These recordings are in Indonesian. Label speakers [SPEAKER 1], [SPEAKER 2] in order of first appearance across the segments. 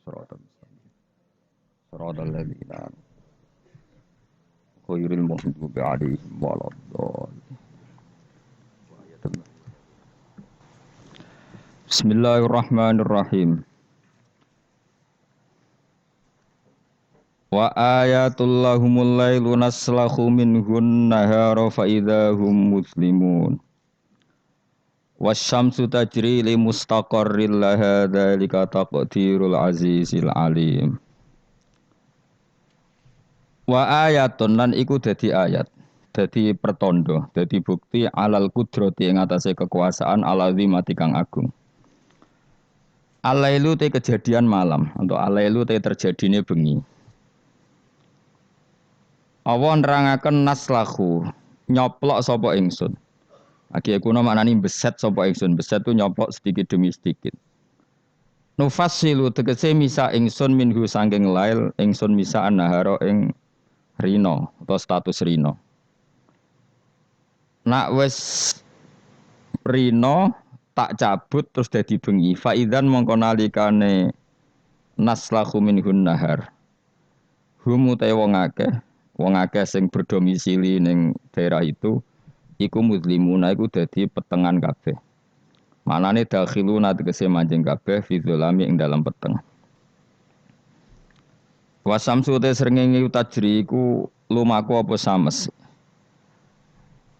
[SPEAKER 1] Siratal mustaqim. Siratal ladzina ghairil maghdubi 'alaihim waladdallin. Bismillahirrahmanirrahim. Wa ayatul lahumul lailu naslahu minhun nahara fa idahum muslimun. Wasyamsu tajri li mustaqarril laha dzalika taqdirul azizil alim. Wa ayatun lan iku dadi ayat, dadi pertondo, dadi bukti alal kudrati ing atase kekuasaan alazimati kang agung. Alailu te kejadian malam, untuk alailu te terjadine bengi. Allah nerangaken naslahu, nyoplok sapa ingsun. Aki kuno maknani beset sapa ingsun, beset tu nyoplok sedikit demi sedikit. Nufassilu tegese misa ingsun minhu sangking lail, ingsun misa nahara ing rino atau status rino. Nak wis rino tak cabut terus dadi bengi. Faidan mongko nalikane naslahu minhun nahar. Hum utai wong akeh sing berdomisili ning daerah itu iku muslimuna iku dadi petengan kabeh. Manane dakhiluna tegese manjing kabeh fi dzulami ing dalam peteng. Wasamsu te srengenge tajri iku lumaku apa sames.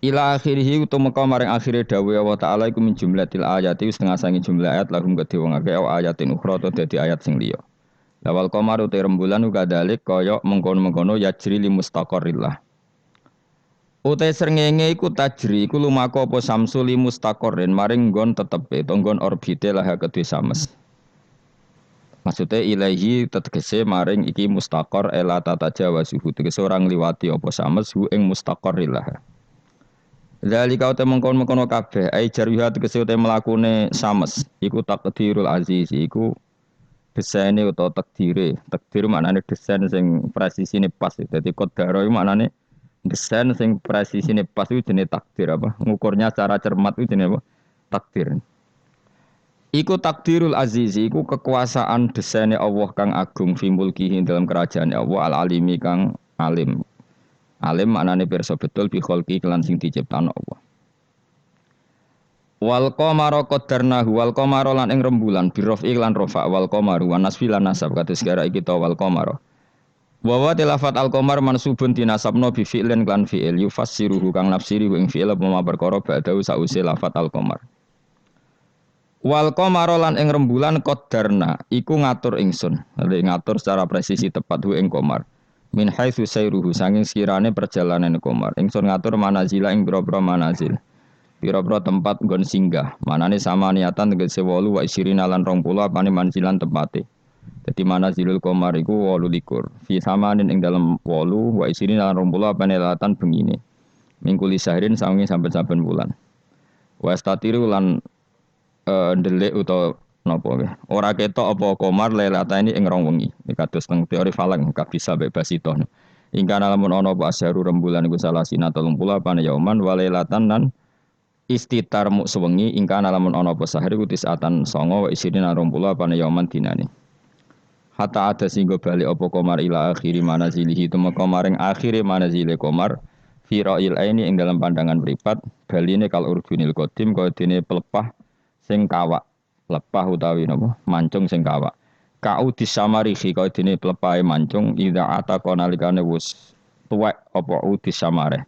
[SPEAKER 1] Ila akhirih utu meka maring akhire dawuh Allah taala iku min jumlatil ayati setengah sangi jumlah ayat lahum kedhe wong akeh ayatin ukhra to dadi ayat sing liya. Lawal qamaru te rembulan uga dalik kaya mengkono-mengkono yajri li mustaqarrillah. Utai srengenge iku tajri iku lumaku apa samsu li mustaqarrin maring nggon tetepe to nggon orbite lah kedhe sames. Maksudnya ilahi tegese maring iki mustaqor ela tata jawa suhu tegese orang liwati apa sames hu ing mustaqorrillah. Zalika uta mengkon-mengkono kabeh ai jarwiha tegese uta mlakune sames iku takdirul aziz iku desaine utawa takdire. Takdir maknane desain sing presisine pas. Dadi qadara iku maknane desain sing presisine pas iku jenenge takdir apa? Ngukurnya secara cermat iku jenenge apa? Takdir. Iku takdirul aziz, iku kekuasaan desaine Allah kang agung fi mulkihi dalam kerajaan Allah al-alimi kang alim. Alim maknane pirsa betul bi kholqi kelan sing diciptakno Allah. Wal qamara qaddarnahu wal qamara lan ing rembulan bi rafi lan rafa wal qamaru wan nasfi lan nasab kados gara iki to wal qamara. Wa tilafat al qamar mansubun tinasabna bi fi'lin lan fi'il yufassiruhu kang nafsiri ing fi'il apa perkara ba'dahu sause lafat al qamar. Wal qamara lan ing rembulan qaddarna iku ngatur ingsun. Ngatur secara presisi tepat hu ing qamar. Min haitsu sayruhu sanging sekirane perjalanan qamar. Ingsun ngatur manazila ing boro-boro manazil. Boro-boro tempat nggon singgah. Manane sama niatan tegese 8 wa isirina lan 20 apane manzilan tempate. Dadi manazilul qamar iku 28. Fi samanin ing dalem 8 wa isirina lan 20 apane latan bengine. Mingkuli sahrin sawengi saben-saben bulan. Wa statiru lan ndelik utawa napa nggih ora ketok apa qamar lailatani ing rong wengi kados teng teori falak gak bisa bebas itu ingkana lamun ana apa asharu rembulan iku salasina 30 apane yauman walailatan lan istitar mu sewengi ingkana lamun ana apa sahri ku tisatan 9 wa isirina 20 apane yauman dinane hatta ada singgo bali apa qamar ila akhiri manazilihi tumeka maring akhire manazile qamar fi ra'il aini ing dalam pandangan mripat baline kal urjunil qadim kaya dene pelepah sing kawak lepah utawi napa mancung sing kawak kau disamarihi kaya dene plepahe mancung ida ataka nalikane wis tuwek apa disamare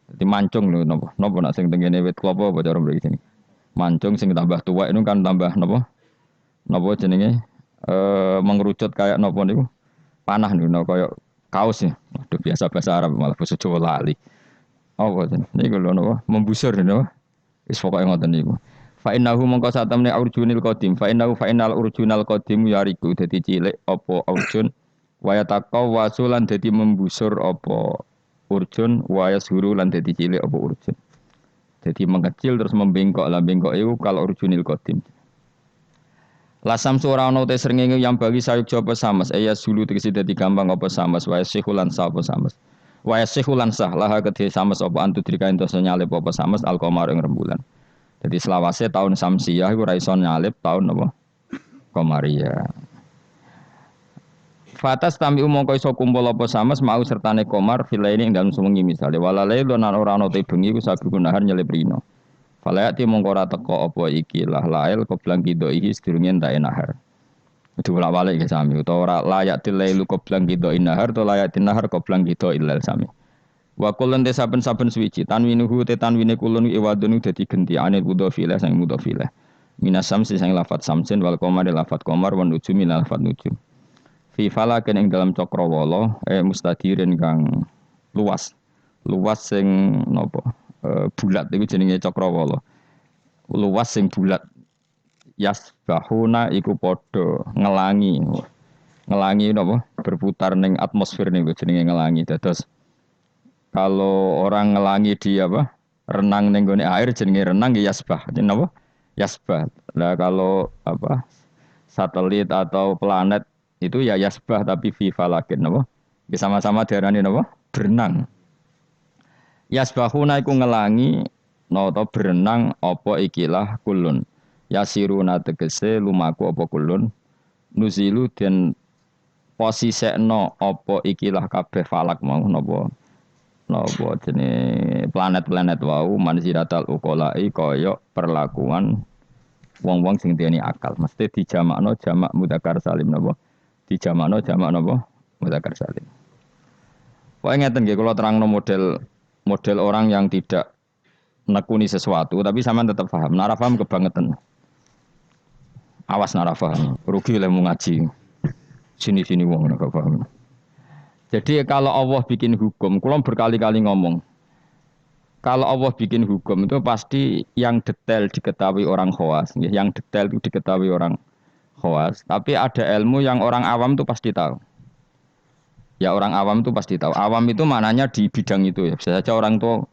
[SPEAKER 1] dadi mancung lho napa nek sing tengene wit klapa apa cara mriki mancung sing tambah tuwek itu kan tambah napa jenenge mengerucut kayak napa niku panah niku kaya kaos ya waduh biasa bahasa Arab malah basa Jawa lali apa jenenge niku lho napa membusur napa wis pokoke ngoten niku. Fa innahu mongko satamne urjunil qadim fa innal urjunal qadim yariku dadi cilik apa urjun waya taqaw wasulan dadi membusur apa urjun waya suru lan dadi cilik apa urjun dadi mengecil terus membengkok lah bengkok iku kal urjunil qadim lasam sura ana te srengenge yang bagi sayuk japa samas ya sulu tegese dadi gampang apa samas waya sihulan sa apa samas waya sihulan sah lah kedhe samas apa antu drika entos nyalip apa samas al qamar ing rembulan. Jadi selawase tahun Samsiyah iku ra iso nyalip tahun apa? Qamariyah. Fatas tami mongko iso kumpul apa samas mau sertane komar filaini ing dalem sewengi misale walalai lan ora ana te bengi ku sabi kunahar nyelip rino. Falayati mongko ora teko apa iki lah lail koblang kido iki sedurunge entek nahar. Itu bolak-balik ya sami utawa ora layak tilailu koblang kido nahar to layak tinahar koblang kido ilal sami. Wa kulun te saben-saben suwiji tanwinuhu te tanwine kulun iwadun dadi genti anil mudhofilah sang mudhofilah. Minas samsi sang lafat samsin wal qamar lafat qamar wan nujumi lafat nujum. Fi falakin ing dalam cakrawala mustadirin kang luas. Luas sing napa? Bulat iku jenenge cakrawala. Luas sing bulat. Yasbahuna iku padha ngelangi. Ngelangi napa? Berputar ning atmosfer niku jenenge ngelangi. Dados kalau orang ngelangi di apa? Renang ning gone air jenenge renang ya yasbah. Jenenge napa? Yasbah. Lah kalau apa? Satelit atau planet itu ya yasbah tapi fi falakin napa? Sama-sama diarani napa? Berenang. Yasbahuna iku ngelangi nata berenang apa ikilah kulun. Yasiruna tegese lumaku apa kulun. Nuzilu den posisekno apa ikilah kabeh falak mau napa? Napa jenenge planet-planet wau manziratal uqalai kaya perlakuan wong-wong sing duweni akal. Mesti dijamakno jamak mudzakkar salim napa? Dijamakno jamak napa? Mudzakkar salim. Pokoke ngeten nggih kula terangno model orang yang tidak nekuni sesuatu tapi sampean tetap paham. Nara paham kebangetan. Awas nara paham. Rugi lek ngaji. Sini-sini wong nek paham. Jadi kalau Allah bikin hukum, kula berkali-kali ngomong. Kalau Allah bikin hukum itu pasti yang detail diketahui orang khawas, yang detail itu diketahui orang khawas. Tapi ada ilmu yang orang awam itu pasti tahu. Ya orang awam itu pasti tahu. Awam itu maknanya di bidang itu ya. Bisa saja orang tua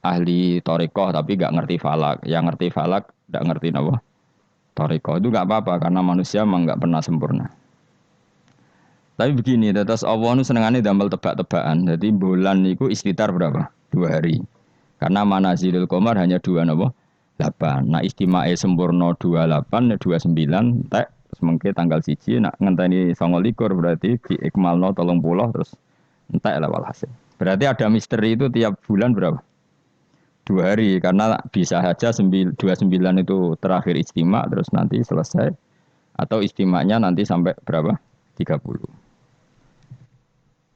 [SPEAKER 1] ahli thariqah tapi nggak ngerti falak. Yang ngerti falak nggak ngerti apa. Thariqah itu nggak apa-apa karena manusia memang nggak pernah sempurna. Tapi begini, terus Allah itu senengannya damel tebak-tebakan. Jadi bulan itu istitar berapa? 2 hari. Karena manazilul qamar hanya 2 napa? 8. Nah istima'e sempurna 28, 29, tek semengke tanggal 1 nak ngenteni 29 berarti di ikmalno 30 terus entek lah walhasil. Berarti ada misteri itu tiap bulan berapa? 2 hari karena bisa saja 29 itu terakhir istimak terus nanti selesai atau istimaknya nanti sampai berapa? 30.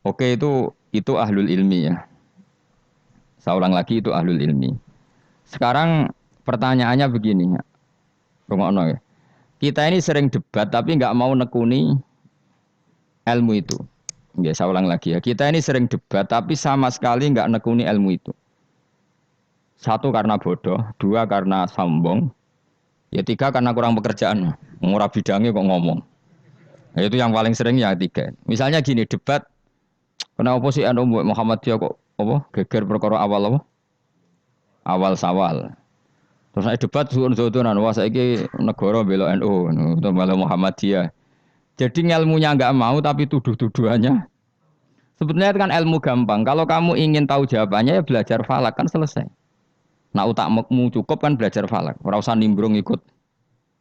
[SPEAKER 1] Oke itu ahlul ilmi ya. Saya ulang lagi itu ahlul ilmi. Sekarang pertanyaannya begini. Rungokno ya. Kita ini sering debat tapi nggak mau nekuni ilmu itu. Ya, saya ulang lagi ya. Kita ini sering debat tapi sama sekali nggak nekuni ilmu itu. 1 karena bodoh, 2 karena sombong, ya 3 karena kurang pekerjaan. Murah bidangnya kok ngomong. Nah, itu yang paling sering yang 3. Misalnya gini debat, kenapa sih NU Muhammadiyah kok apa geger perkara awal apa? Awal Sawal. Terus nek debat suwun-suwunan wah saiki negara bela NU utawa bela Muhammadiyah. Jadi ilmunya enggak mau tapi tuduh-tuduhannya. Sebetulnya kan ilmu gampang. Kalau kamu ingin tahu jawabannya ya belajar falak kan selesai. Nah utakmu cukup kan belajar falak. Ora usah nimbrung ikut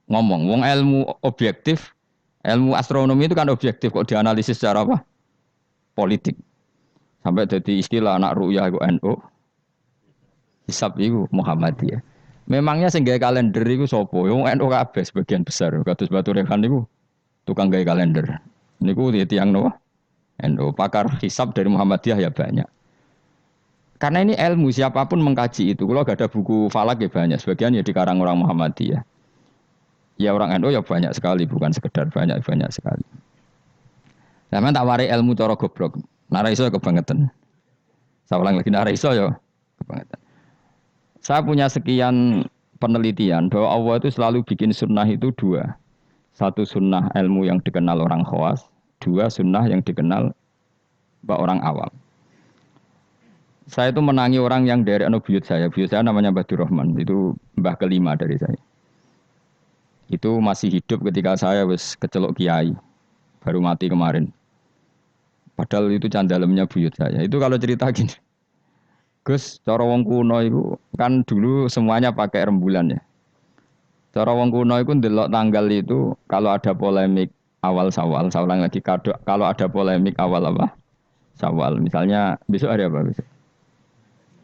[SPEAKER 1] ngomong. Wong ilmu objektif, ilmu astronomi itu kan objektif kok dianalisis secara apa? Politik. Sampai jadi istilah anak ru'yah itu NU. Hisab itu Muhammadiyah. Memangnya sing gawe kalender iku sapa? Wong NU kabeh sebagian besar. Kados Batu Rehan niku tukang gawe kalender. Niku tiyang napa? NU. Pakar hisab dari Muhammadiyah ya banyak. Karena ini ilmu siapapun mengkaji itu. Kalau gak ada buku falak ya banyak. Sebagian ya dikarang orang Muhammadiyah. Ya orang NU ya banyak sekali, bukan sekedar banyak sekali. Sampeyan tak warai ilmu cara goblok. Nara iso kebangetan. Saya ulang lagi nara iso ya kebangetan. Saya punya sekian penelitian bahwa Allah itu selalu bikin sunnah itu 2. 1 sunnah ilmu yang dikenal orang khawas, 2 sunnah yang dikenal orang awam. Saya itu menangi orang yang dari buyut saya namanya Badur Rahman, itu mbah kelima dari saya. Itu masih hidup ketika saya wis kecelok kiai, baru mati kemarin. Padahal itu candalemnya buyut saya. Itu kalau cerita gini, Gus, cara wong kuno itu kan dulu semuanya pakai rembulan ya. Cara wong kuno itu ndelok tanggal itu kalau ada polemik awal Syawal. Saya ulang lagi kalau ada polemik awal apa? Syawal. Misalnya besok hari apa besok?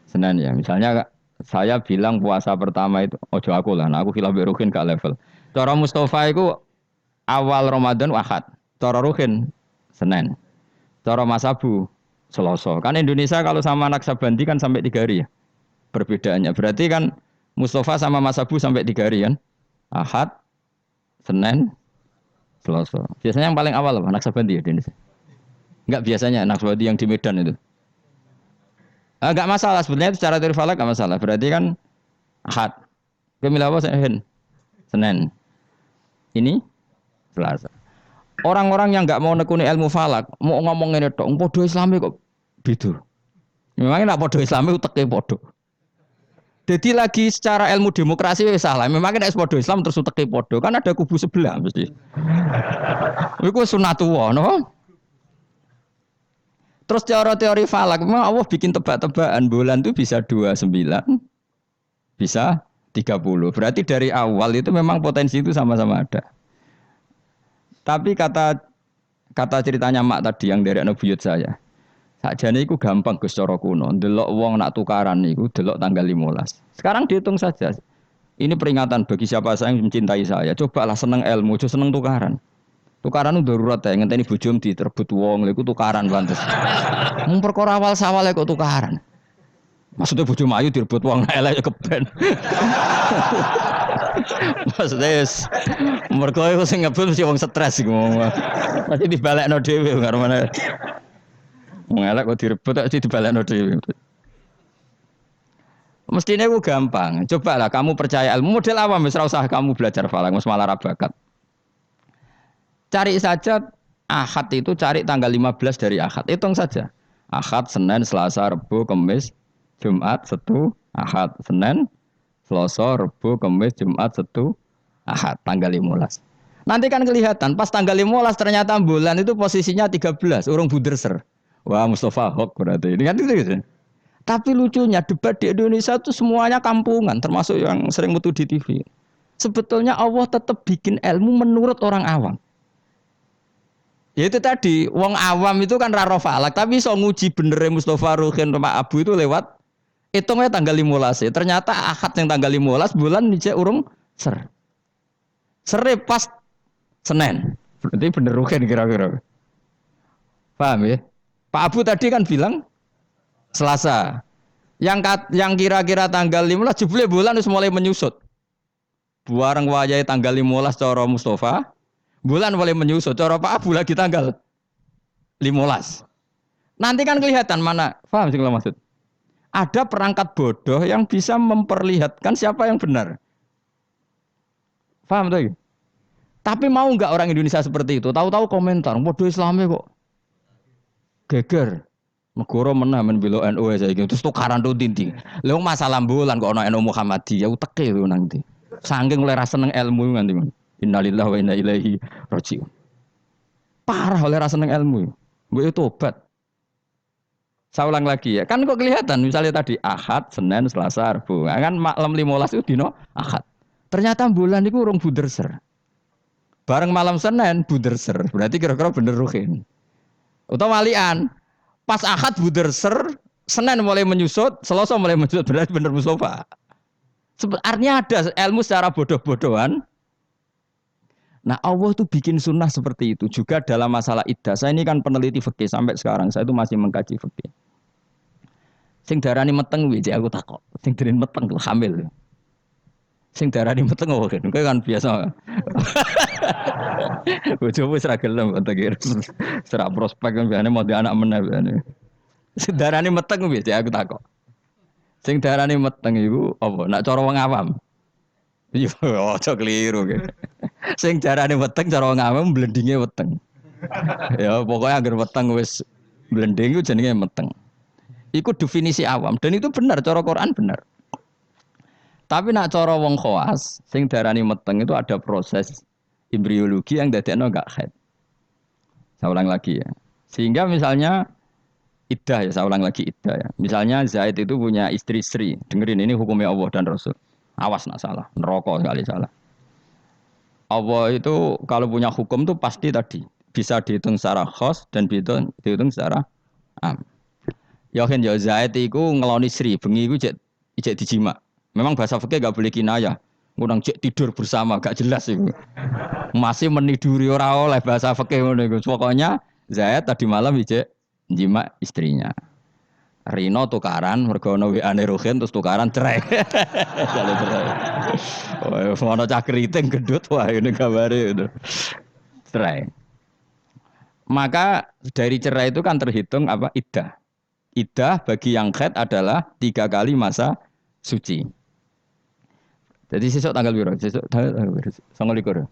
[SPEAKER 1] Senin ya. Misalnya saya bilang puasa pertama itu ojo aku lah. Nah, aku khilaf Rukin gak level. Cara Mustafa itu awal Ramadan Ahad. Cara Rukin Senin. Cara Mas Abu Selasa. Kan Indonesia kalau sama Naksabandi kan sampai 3 hari ya. Perbedaannya. Berarti kan Mustafa sama Mas Abu sampai 3 hari kan. Ahad, Senin, Selasa. Biasanya yang paling awal apa? Naksabandi ya di Indonesia. Enggak biasanya Naksabandi yang di Medan itu. Enggak masalah sebenarnya itu secara teori falak enggak masalah. Berarti kan Ahad. Kemila apa Senin. Ini Selasa. Orang-orang yang enggak mau nekuni ilmu falak, mau ngomong ini tok, podo Islami kok beda. Memangnya nak podo Islami uteke podo. Jadi lagi secara ilmu demokrasi wis salah. Memangnya nek podo Islam terus uteke podo, kan ada kubu sebelah mesti. Iku sunatullah, no? Terus teori falak, memang Allah bikin tebak-tebakan bulan itu bisa 29, bisa 30. Berarti dari awal itu memang potensi itu sama-sama ada. Tapi kata ceritanya mak tadi yang dari anak buyut saya. Sakjane iku gampang Gus cara kuno. Delok wong nak tukaran niku delok tanggal 15. Sekarang dihitung saja. Ini peringatan bagi siapa saya yang mencintai saya. Cobalah seneng ilmu, aja seneng tukaran. Tukaran itu darurat ya, ngenteni bojom diterbut wong, lha iku tukaran pantes. Mung perkara awal sawal kok tukaran. Maksudnya bojom ayu direbut wong elek ya keben. Maksudnya mergo iku sing ngebut mesti wong stres iku. Pasti dibalekno dhewe karo mana. Wong elek kok direbut kok dibalekno dhewe. Mestinya itu gampang. Cobalah kamu percaya ilmu model awam, wis ora usah kamu belajar falak, wis malah ra bakat. Cari saja Ahad itu cari tanggal 15 dari Ahad. Hitung saja. Ahad, Senin, Selasa, Rabu, Kamis, Jumat, Sabtu, Ahad, Senin, Selasa, Rabu, Kamis, Jumat, Sabtu, Ahad, tanggal 15. Nanti kan kelihatan pas tanggal 15 ternyata bulan itu posisinya 13, urung buderser. Wah, Mustafa Hok berarti. Ini kan gitu. Tapi lucunya debat di Indonesia itu semuanya kampungan, termasuk yang sering mutu di TV. Sebetulnya Allah tetap bikin ilmu menurut orang awam. Ya itu tadi, wong awam itu kan raro falak, tapi so nguji bener Mustafa Ruhin Pak Abu itu lewat hitungnya tanggal 15 ya. Ternyata Ahad yang tanggal 15 bulan dijak urung ser. Sere pas Senin. Berarti bener Ruhin kira-kira. Paham ya? Pak Abu tadi kan bilang Selasa. Yang kira-kira tanggal 15 jebule bulan wis mulai menyusut. Buareng wayahe tanggal 15 cara Mustafa. Bulan mulai menyusut, cara Pak Abu lagi tanggal 15. Nanti kan kelihatan mana, paham sih kalau maksud? Ada perangkat bodoh yang bisa memperlihatkan siapa yang benar. Paham tuh? Tapi mau nggak orang Indonesia seperti itu? Tahu-tahu komentar, bodoh Islami kok geger. Negara menah membela NU saya gitu. Terus tukaran tuh tinti. Lalu masalah bulan kok ono NU Muhammadiyah, uteke itu nanti. Saking oleh rasa seneng ilmu nanti. Innalillahi wa inna ilaihi raji'un. Parah oleh rasa seneng ilmu. Gue tobat. Saya ulang lagi ya. Kan kok kelihatan misalnya tadi Ahad, Senin, Selasa, Rabu. Kan malam 15 itu dino Ahad. Ternyata bulan itu urung buderser. Bareng malam Senin buderser. Berarti kira-kira bener Ruhin. Utawa walian. Pas Ahad buderser, Senin mulai menyusut, Selasa mulai menyusut. Berarti bener Mustafa. Artinya ada ilmu secara bodoh-bodohan. Nah Allah tuh bikin sunnah seperti itu juga dalam masalah iddah. Saya ini kan peneliti fikih sampai sekarang. Saya itu masih mengkaji fikih. Sing darani meteng wiji aku takok. Sing darani meteng tuh hamil. Sing darani meteng oh kan biasa. Bojomu wis ra gelem tak kira. Serak prospek kan biasane mau di anak meneh biasane. Sing darani meteng wiji aku takok. Sing darani meteng iku apa? Nak cara wong awam. Iya, ojo keliru gitu. Sing carane weteng cara ngawam blendinge weteng. Ya pokoknya agar weteng wis blending itu jenenge meteng. Iku definisi awam dan itu benar cara Quran benar. Tapi nak cara wong khawas sing darani meteng itu ada proses embriologi yang dadekno enggak haid. Saya ulang lagi ya. Sehingga misalnya iddah ya, saya ulang lagi iddah ya. Misalnya Zaid itu punya istri Sri. Dengerin ini hukumnya Allah dan Rasul. Awas nak salah, neraka sekali salah. Allah itu kalau punya hukum tuh pasti tadi bisa dihitung secara khos dan dihitung secara am. Yakin ya Zaid iku ngeloni Sri, bengi iku cek dijima. Memang bahasa fikih gak boleh kinayah. Ngundang cek tidur bersama gak jelas itu. Masih meniduri ora oleh bahasa fikih ngono iku. Pokoknya Zaid tadi malam cek jima istrinya. Rino tukaran mergo ono WA-ne Ruhin terus tukaran cerai. Jale cerai. Oh, ono cah keriting gendut wah ini gambare itu. Cerai. Maka dari cerai itu kan terhitung apa iddah. Iddah bagi yang haid adalah 3 kali masa suci. Jadi sesuk tanggal berapa? Sesuk tanggal 29.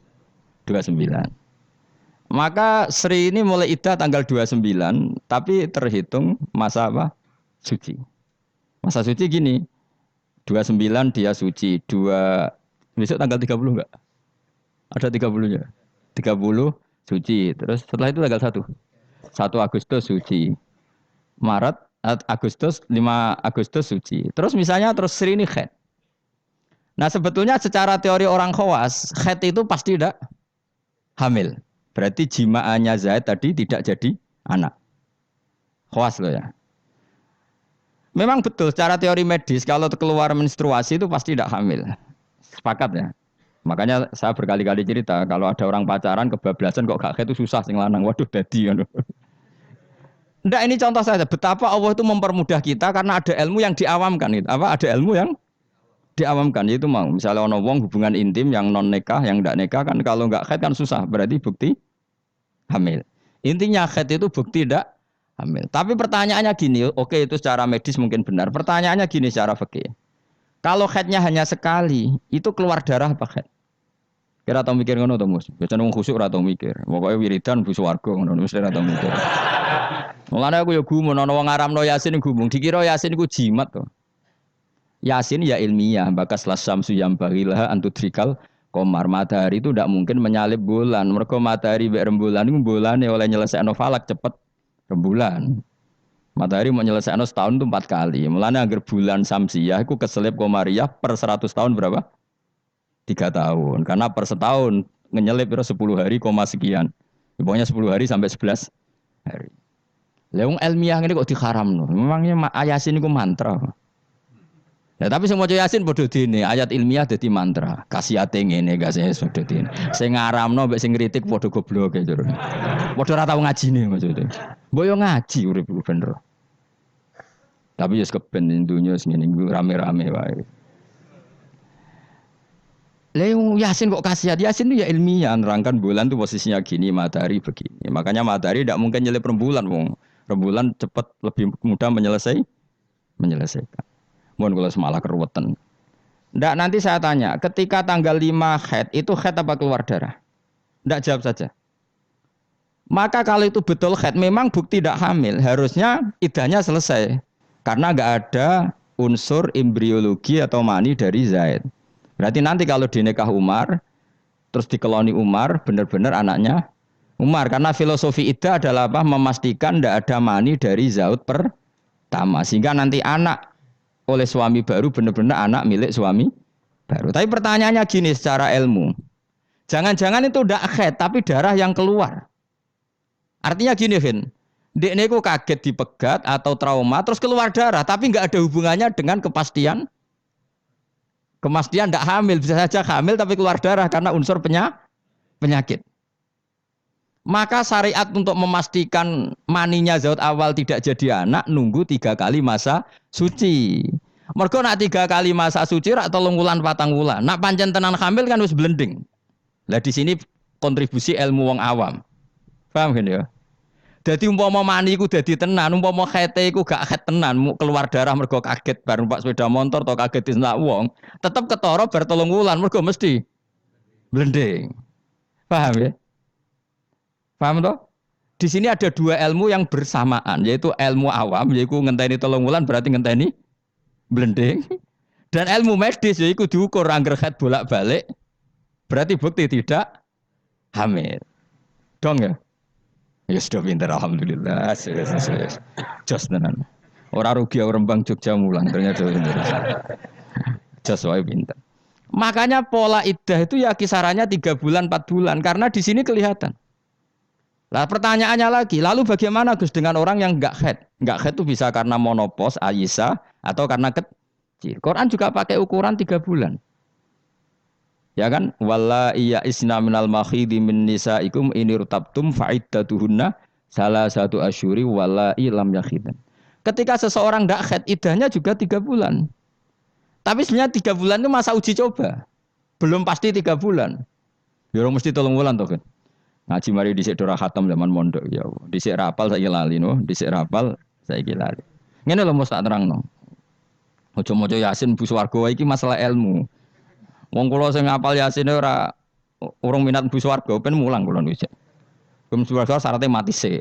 [SPEAKER 1] Maka Sri ini mulai iddah tanggal 29, tapi terhitung masa apa? Suci. Masa suci gini, 29 dia suci, besok tanggal 30 enggak? Ada 30-nya. 30 suci. Terus setelah itu tanggal 1. 1 Agustus suci. Maret, Agustus, 5 Agustus suci. Terus misalnya terus Sri ini haid. Nah sebetulnya secara teori orang khawas, haid itu pasti tidak hamil. Berarti jimaannya Zaid tadi tidak jadi anak. Khawas loh ya. Memang betul secara teori medis kalau keluar menstruasi itu pasti tidak hamil. Sepakat ya. Makanya saya berkali-kali cerita kalau ada orang pacaran kebablasan kok gak haid itu susah sing lanang. Waduh dadi ngono. Nggak, ini contoh saja betapa Allah itu mempermudah kita karena ada ilmu yang diawamkan gitu. Apa ada ilmu yang diawamkan yaitu mau misalnya ono wong hubungan intim yang non nikah yang ndak nikah kan kalau nggak haid kan susah berarti bukti hamil. Intinya haid itu bukti ndak hamil. Tapi pertanyaannya gini, oke itu secara medis mungkin benar. Pertanyaannya gini secara fikih. Kalau haidnya hanya sekali, itu keluar darah apa haid? Kira tau mikir ngono to, Mus? Biasane wong khusuk ora tau mikir. Pokoke wiridan bu swarga ngono mesti ora tau mikir. Mulane aku ya gumun ana wong ngaramno Yasin gumung, dikira Yasin iku jimat to. Yasin ya ilmiah, bakas lasamsu yang bagilah antudrikal komar matahari itu tidak mungkin menyalip bulan. Mergo matahari mbek rembulan itu bulane oleh nyelesaikno falak cepet rembulan. Matahari mau nyelesaikno setahun itu 4 kali. Mulane agar bulan samsiah itu keselip komariah per 100 tahun berapa? 3 tahun. Karena per setahun ngenyelip 10 hari koma sekian. Pokoknya 10 hari sampai 11 hari. Leung ilmiah ini kok diharamno. Memangnya Yasin itu mantra. Ya tapi semua Yasin padha dene ayat ilmiah dadi mantra. Kasihate ngene gak sih padha dene. Sing ngaramno mbek sing ngritik padha goblok e jero. Padha ora tau ngajine maksudnya. Mbok yo ngaji urip bener. Tapi ya keben dunya sing ngene rame-rame wae. Leung Yasin kok kasihat? Yasin itu ya ilmiah nerangkan bulan tuh posisinya gini, matahari begini. Makanya matahari tidak mungkin nyelip rembulan, wong. Rembulan cepat lebih mudah menyelesaikan. Mohon kalau semalah keruwetan. Ndak nanti saya tanya, ketika tanggal 5 haid itu haid apa keluar darah? Ndak jawab saja. Maka kalau itu betul haid, memang bukti tidak hamil, harusnya iddahnya selesai. Karena nggak ada unsur embriologi atau mani dari Zaid. Berarti nanti kalau dinikah Umar, terus dikeloni Umar, benar-benar anaknya Umar. Karena filosofi iddah adalah apa? Memastikan tidak ada mani dari Zaud pertama. Sehingga nanti anak oleh suami baru benar-benar anak milik suami baru. Tapi pertanyaannya gini secara ilmu. Jangan-jangan itu tidak haid, tapi darah yang keluar. Artinya gini, Vin. Dekne ku kaget dipegat atau trauma, terus keluar darah. Tapi nggak ada hubungannya dengan kepastian tidak hamil, bisa saja hamil tapi keluar darah karena unsur penyakit. Maka syariat untuk memastikan maninya Zaud awal tidak jadi anak nunggu 3 kali masa suci. Mergo nak 3 kali masa suci rak 3 wulan 4 wulan. Nak pancen tenan hamil kan wis blending. Lah di sini kontribusi ilmu wong awam. Paham kan ya? Jadi umpama mani iku dadi tenan, umpama khete iku gak khet tenan, keluar darah mergo kaget bar numpak sepeda motor atau kaget disentak wong, tetep ketara bar 3 wulan mergo mesti blending. Paham ya? Paham toh? Di sini ada 2 ilmu yang bersamaan, yaitu ilmu awam, yaitu ngenteni 3 wulan berarti ngenteni blending, dan ilmu medis yaitu diukur angger khet bolak-balik, berarti bukti tidak hamil. Dong ya? Ya sudah pintar alhamdulillah. Jos tenan. Ora rugi orang Rembang Jogja mulang ternyata pintar. Jos wae pintar. Makanya pola iddah itu ya kisarannya 3 bulan 4 bulan karena di sini kelihatan. Lah pertanyaannya lagi, lalu bagaimana Gus dengan orang yang enggak haid? Enggak haid itu bisa karena monopos, Aisyah atau karena kecil. Quran juga pakai ukuran 3 bulan. Ya kan? Walla iya isna minal makhidi min nisaikum inirtabtum fa'iddatuhunna salah satu asyuri walla ilam yakhidan. Ketika seseorang enggak haid, iddahnya juga 3 bulan. Tapi sebenarnya 3 bulan itu masa uji coba. Belum pasti 3 bulan. Ya mesti 3 bulan toh kan. Ngaji mari dhisik dora khatam zaman mondok ya. Dhisik rapal saiki lali no, dhisik rapal saiki lali. Ngene lho mesti tak terangno. Aja maca Yasin bu swarga iki masalah ilmu. Wong kula sing ngapal Yasin ora urung minat bu swarga ben mulang kula dhisik. Bu swarga syaratnya mati sih.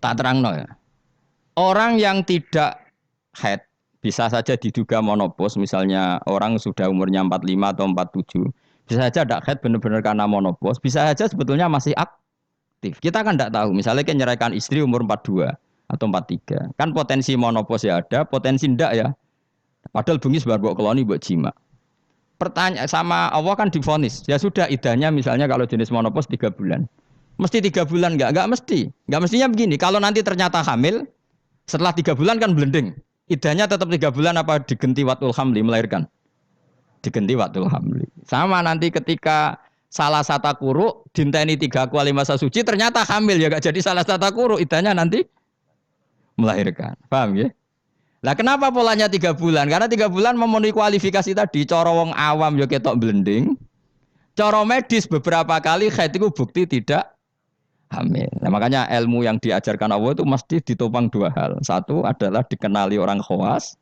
[SPEAKER 1] Tak terangno ya. Orang yang tidak haid bisa saja diduga monopos, misalnya orang sudah umurnya 45 atau 47. Bisa saja tidak haid benar-benar karena monopos, bisa saja sebetulnya masih aktif. Kita kan tidak tahu, misalnya kan nyeraikan istri umur 42 atau 43. Kan potensi monopos ya ada, potensi tidak ya. Padahal bengi sebar buat koloni buat jima. Pertanyaan sama Allah kan divonis, ya sudah idahnya misalnya kalau jenis monopos 3 bulan. Mesti 3 bulan enggak mesti. Enggak mestinya begini, kalau nanti ternyata hamil, setelah 3 bulan kan blending. Idahnya tetap 3 bulan apa digenti watul hamli melahirkan? Digenti watul hamli. Sama nanti ketika salah satu kuru dinteni 3 kali masa suci ternyata hamil ya gak jadi salah satu kuru idahnya nanti melahirkan. Paham ya? Lah kenapa polanya 3 bulan? Karena 3 bulan memenuhi kualifikasi tadi. Cara wong awam ya ketok blending. Cara medis beberapa kali haid itu bukti tidak hamil. Nah, makanya ilmu yang diajarkan Allah itu mesti ditopang 2 hal. Satu adalah dikenali orang khawas.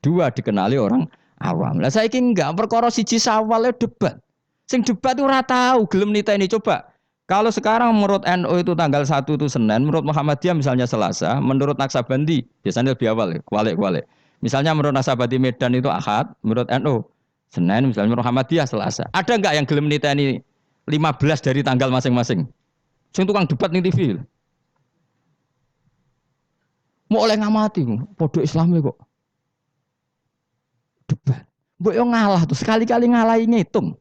[SPEAKER 1] 2 dikenali orang awam. Lah saiki enggak perkara siji sawale debat. Sing debat itu ora tahu gelem niteni coba. Kalau sekarang menurut NU itu tanggal 1 itu Senin, menurut Muhammadiyah misalnya Selasa, menurut Naksabandi biasanya lebih awal ya, kualik-kualik. Misalnya menurut Naksabandi Medan itu Ahad, menurut NU Senin, misalnya menurut Muhammadiyah Selasa. Ada enggak yang gelem niteni 15 dari tanggal masing-masing? Sing tukang debat ning TV. Mau oleh ngamati, podo Islami kok. Debat. Mbok yo ngalah tuh, sekali-kali ngalahi ngitung.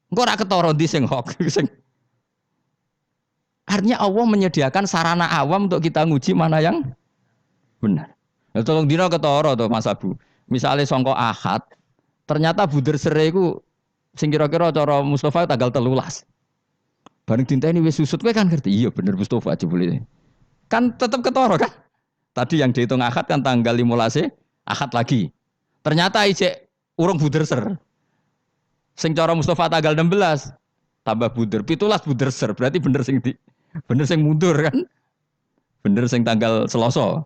[SPEAKER 1] Engko ora ketara ndi sing hok sing. Artinya Allah menyediakan sarana awam untuk kita nguji mana yang benar. Ya tolong dina ketara to Mas Abu. Misale sangka Ahad, ternyata buder sere iku sing kira-kira cara Mustafa tanggal 13. Bareng dinteni wis susut kowe kan ngerti. Iya bener Mustafa jebule. Kan tetep ketara kan? Tadi yang dihitung Ahad kan tanggal 15 Ahad lagi. Ternyata ijek urung buder ser. Sing cara Mustafa tanggal 16 tambah buder, 17 buder ser. Berarti bener sing mundur kan? Bener sing tanggal Selasa.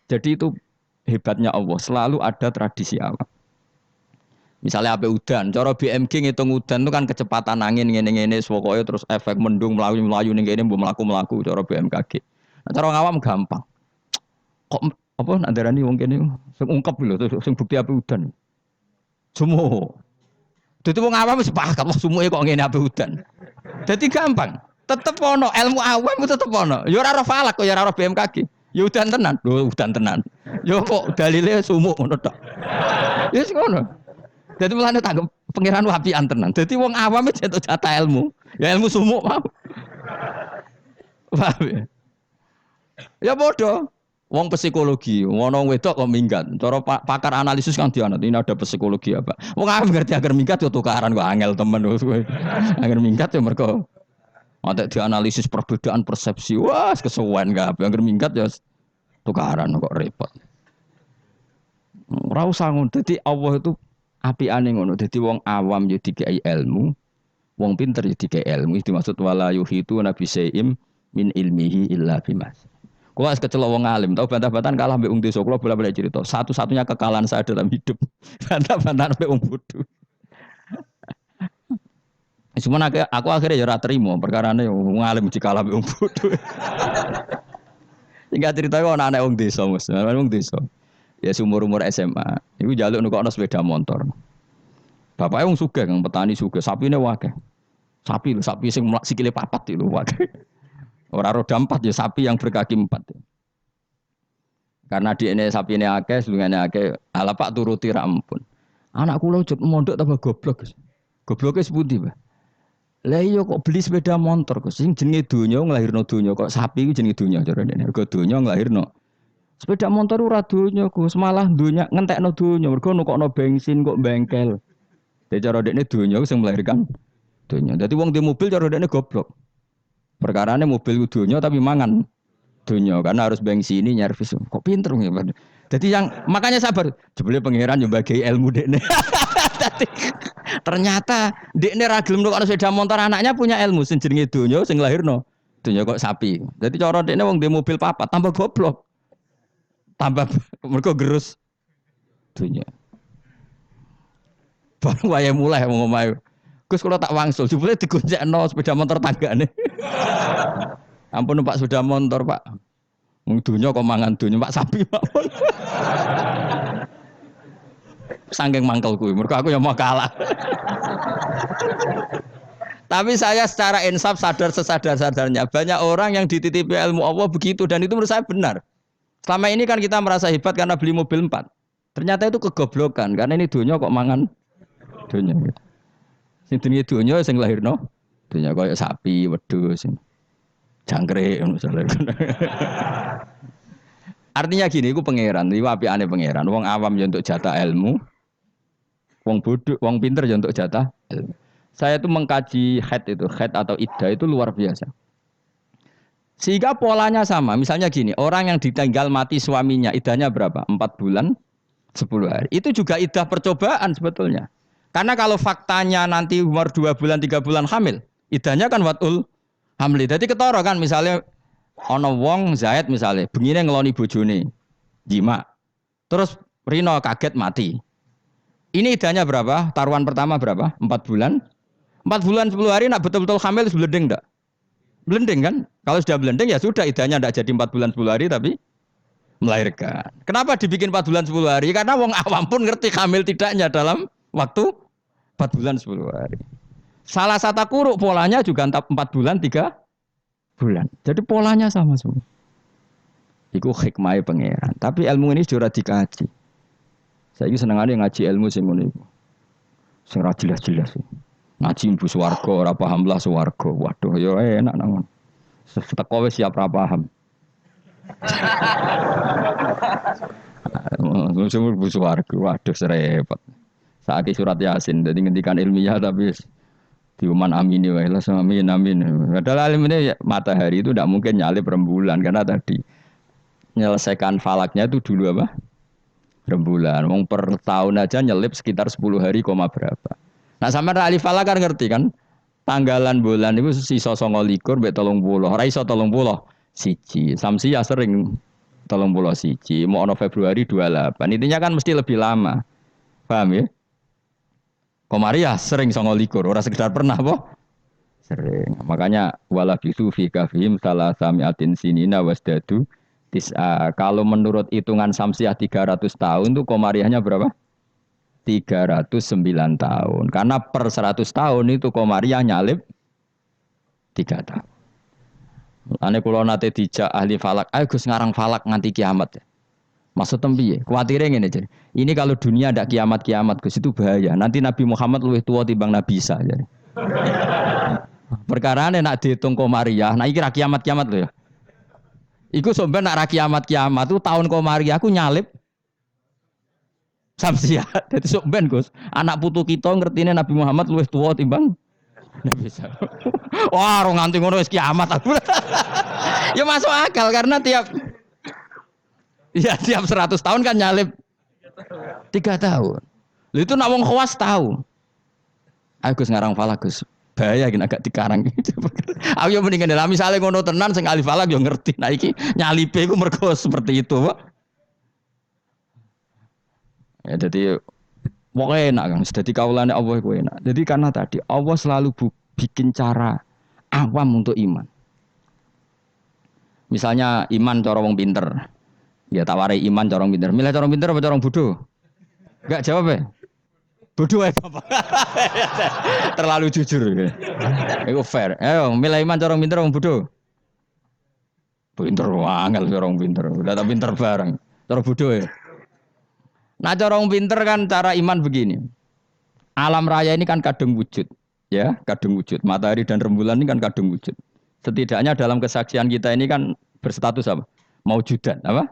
[SPEAKER 1] Jadi itu hebatnya Allah, selalu ada tradisi alam. Misalnya apa udan, cara BMG ngitung udan itu kan kecepatan angin ngene-ngene pokoke terus efek mendung melayu ning kene mbok mlaku-mlaku cara BMKG. Nah, cara ngawam gampang. Kok apa nak darani wong kene sing ungkep lho sing bukti api udan. Sumo. Dadi wong awam wis sepakat wah sumuke kok ngene api udan. Dadi gampang. Tetep ono ilmu awam tetep ono. Ya ora ora falak kok ya ora BMKG. Ya udan tenan. Lho udan tenan. Ya kok dalile sumuk ngono tok. Wis ngono. Dadi mulane tanggep pangeran wapian tenan. Dadi wong awam wis entuk jatah ilmu. Ya ilmu sumuk mau. Paham ya? Ya bodoh. Wong psikologi, ngono wedok kok minggat. Cara pakar analisis kan dianut, ini ada psikologi apa. Wong aku ngerti agar minggat yo tukaran kok angel temen kowe. Agar minggat yo mergo ada dianalisis perbedaan persepsi. Wah, kesuwen kabeh agar minggat yo tukaran kok repot. Ora usah ngono. Dadi Allah itu apiane ngono. Dadi wong awam yo dikai ilmu, wong pinter yo dikai ilmu. Itu maksud wala yuhitu nabi saim min ilmihi illa bimas. Kula es kecelok wong alim, tau bantah-bantahan kalah mbek wong desa. Kula bolak-balik cerita. Satu-satunya kekalahan saya dalam hidup bantah-bantahan mbek wong bodho. Cuman aku akhirnya ya ora trimo, perkarane wong alim mesti kalah mbek wong bodho. Singkat cerita kok anak-anak wong desa, Mas. Wong desa. Ya umur-umur SMA. Iku njaluk nukokno sepeda motor. Bapake wong sugih, Kang petani sugih, sapine akeh. Sapi sing sikile papat itu akeh. Ora roda 4 ya sapi yang berkaki 4. Karena DNA sapine akeh, sulungane akeh, ala Pak turuti ra ampun. Anak kula ujug mondok tambah goblok. Gobloke sepundi, Pak? Lah iya kok beli sepeda motor kok sing jenenge donya nglahirno donya kok sapi ku jenenge donya cara dene. Mergo donya nglahirno. Sepeda motor ora donya Gus, malah donya ngentekno donya. Mergo nukokno bensin kok bengkel. Dadi cara dekne donya sing melahirkan donya. Dadi wong di mobil cara dekne goblok. Perkarane mobil ku donya tapi mangan donya karena harus bensini nyervis. Kok pinter ya, Pak. Jadi yang makanya sabar. Jebule pangeran yo bagi ilmu dekne. Ternyata dekne ra gelem nukokno sepeda motor anaknya punya ilmu sing jenenge donya sing lahirno. Donya kok sapi. Jadi cara dekne wong di mobil papat tambah goblok. Tambah mergo gerus donya. Baru wayahe mulai wong omahe. Gus kula tak wangsul, jebule digonjekno sepeda motor tanggane. Ampun Pak sepeda motor, Pak. Wong donya kok mangan donya Pak sapi mawon. Saking mangkel kuwi, mergo aku ya mau kalah. Tapi saya secara insaf sadar sesadar-sadarnya banyak orang yang dititipi ilmu Allah begitu dan itu menurut saya benar. Selama ini kan kita merasa hebat karena beli mobil 4. Ternyata itu kegoblokan karena ini donya kok mangan donya gitu. Sing dunia donya sing lahirno donya koyo sapi, wedhus, jangkrik ngono misalnya. Artinya gini, iku pangeran, iku apikane pangeran. Wong awam ya untuk jatah ilmu. Wong bodoh, wong pinter ya untuk jatah ilmu. Saya itu mengkaji haid atau iddah itu luar biasa. Sehingga polanya sama. Misalnya gini, orang yang ditinggal mati suaminya, iddahnya berapa? 4 bulan, 10 hari. Itu juga iddah percobaan sebetulnya. Karena kalau faktanya nanti umur 2 bulan, 3 bulan hamil, iddahnya kan watul hamli. Jadi ketara kan misalnya ana wong Zaid misalnya, bengine ngeloni bojone, jima. Terus Rino kaget mati. Ini iddahnya berapa? Taruhan pertama berapa? 4 bulan. 4 bulan 10 hari nak betul-betul hamil blending enggak? Blending kan? Kalau sudah blending ya sudah iddahnya enggak jadi 4 bulan 10 hari tapi melahirkan. Kenapa dibikin 4 bulan 10 hari? Karena wong awam pun ngerti hamil tidaknya dalam waktu 4 bulan 10 hari. Salah satu kuruk polanya juga 4 bulan 3 bulan. Jadi polanya sama semua. Iku hikmah pangeran. Tapi ilmu ini sudah dikaji. Saya ini senengane ngaji ilmu sing ngono iku. Sing ra jelas-jelas. Ngaji mbu swarga ora paham lah swarga. Waduh ya enak nang. Teko wis siap ra paham. Sumur mbu swarga. Waduh serepet. Saiki surat Yasin dadi ngendikan ilmiah tapi diuman amini wae lah amin amin. Padahal alim ini ya, matahari itu tidak mungkin nyalip rembulan karena tadi menyelesaikan falaknya itu dulu apa? Rembulan. Wong per tahun aja nyelip sekitar 10 hari koma berapa. Nah sampean ahli falak kan ngerti kan? Tanggalan bulan itu sisa 29 mbek 30. Ora iso 30 siji. Samsia sering 30 siji. Mau ono Februari 28. Intinya kan mesti lebih lama. Paham ya? Komaria sering 29, ora sekedar pernah po? Sering. Makanya wala bisu fi kafihim salasamiatin sinina wasdadu tis'a. Kalau menurut hitungan Samsiah 300 tahun tuh komariahnya berapa? 309 tahun. Karena per 100 tahun itu komariah nyalip 3 tahun. Ane kula nate dijak ahli falak, ayo Gus ngarang falak nganti kiamat ya. Maksud piye? Kuwatire ngene jadi. Ini kalau dunia ndak kiamat-kiamat Gus itu bahaya. Nanti Nabi Muhammad luwih tua timbang Nabi Isa jadi. Perkarane nak diitung komariah, nah iki ra kiamat-kiamat lho ya. Iku sampeyan nak ra kiamat-kiamat tuh tahun komariah aku nyalip Samsiah. Dadi sok ben Gus, anak putu kita ngertine Nabi Muhammad luwih tua timbang Nabi Isa. Wah, ora nganti ngono wis kiamat aku. Ya masuk akal karena tiap 100 tahun kan nyalip 3 tahun. Lha itu nak wong khawas tahu. Aku Gus ngarang falak Gus. Bahaya gini agak dikarang gitu. Aku yo mendingan lah misale ngono tenan sing ahli falak yo ngerti. Nah iki nyalipe iku mergo seperti itu, Pak. Ya jadi pokoknya enak kan. Jadi kaulane Allah iku enak. Jadi karena tadi Allah selalu bikin cara awam untuk iman. Misalnya iman cara wong pinter. Ya tak warai iman corong pinter. Milih corong pinter apa corong bodoh? Enggak jawab ya? Bodoh ya Bapak. Terlalu jujur. Itu fair. Ayo milih iman corong pinter apa bodoh? Pinter angel corong pinter. Udah tak pinter bareng. Cara bodoh ya. Nah cara orang pinter kan cara iman begini. Alam raya ini kan kadung wujud, ya, kadung wujud. Matahari dan rembulan ini kan kadung wujud. Setidaknya dalam kesaksian kita ini kan berstatus apa? Maujudan, apa?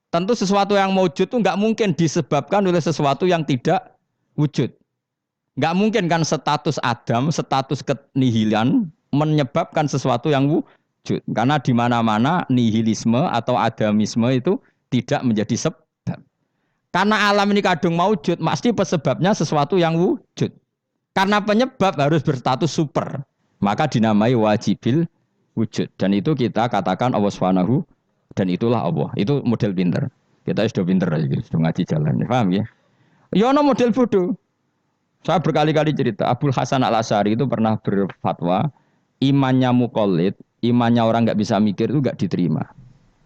[SPEAKER 1] Tentu sesuatu yang wujud itu nggak mungkin disebabkan oleh sesuatu yang tidak wujud. Nggak mungkin kan status Adam, status kenihilan menyebabkan sesuatu yang wujud. Karena di mana-mana nihilisme atau adamisme itu tidak menjadi sebab. Karena alam ini kadung maujud, pasti sebabnya sesuatu yang wujud. Karena penyebab harus berstatus super, maka dinamai wajibil wujud. Dan itu kita katakan Allah Subhanahu dan itulah Allah. Itu model pinter. Kita sudah pinter lagi, sudah ngaji jalan. Paham ya? Ya no model bodoh. Saya berkali-kali cerita, Abul Hasan Al-Asy'ari itu pernah berfatwa, imannya muqallid, imannya orang nggak bisa mikir itu nggak diterima.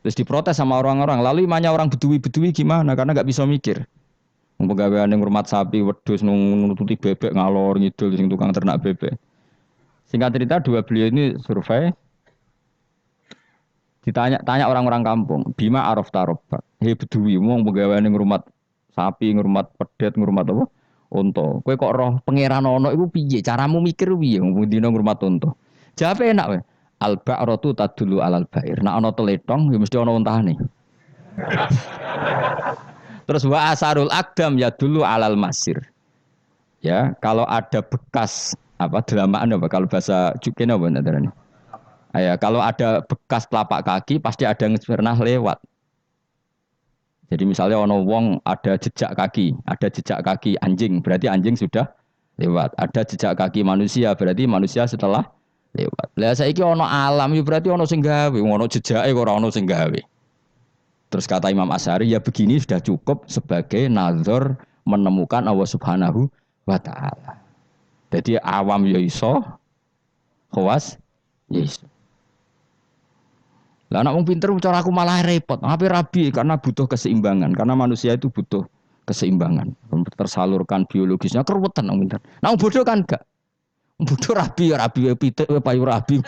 [SPEAKER 1] Terus diprotes sama orang-orang. Lalu imannya orang bedui-bedui gimana? Karena nggak bisa mikir. Pegawaian yang ngurmat sapi, wedhus nututi bebek ngalor ngidul sing tukang ternak bebek. Singkat cerita dua beliau ini survei. Tanya orang-orang kampung, Bima Araf Tarobak. Hei bedui, wong pegawaian yang ngurmat sapi, ngurmat pedet, ngurmat apa? Unta. Kowe kok roh pangeran ono iku piye? Caramu mikir piye? Wong dina ngurmat unta. Jawabe enak wae. Al-ba'ratu tadullu alal ba'ir. Nek ana teletong ya mesti ana untane. Terus wa asarul aqdam ya dulu alal masir. Ya, kalau ada bekas apa delamaan apa kalau bahasa Jukene apa nandarane. Ya, kalau ada bekas telapak kaki pasti ada yang pernah lewat. Jadi misalnya ono wong ada jejak kaki anjing, berarti anjing sudah lewat. Ada jejak kaki manusia, berarti manusia setelah lewat. Lah saiki ono alam ya berarti ono sing gawe, ono jejake kok ora ono sing gawe. Terus kata Imam Asy'ari ya begini sudah cukup sebagai nazar menemukan Allah Subhanahu wa taala. Jadi awam ya iso, khawas ya iso. Lah anak wong pinter cara aku malah repot. Ngapain rabi karena butuh keseimbangan, karena manusia itu butuh keseimbangan. Tersalurkan biologisnya keruwetan wong pinter. Nah bodoh kan enggak. Bodoh rabi pitik payu rabi.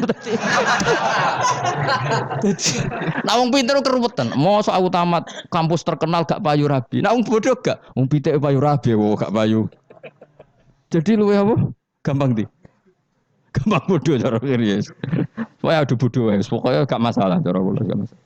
[SPEAKER 1] Nah wong pinter keruwetan. Mosok aku tamat kampus terkenal gak payu rabi. Nah wong bodoh gak. Wong pitik payu rabi gak payu. Jadi luwe apa? Gampang di. Gampang bodoh cara serius. Pokoknya adu bodoh wes. Pokoknya gak masalah cara kula gak masalah.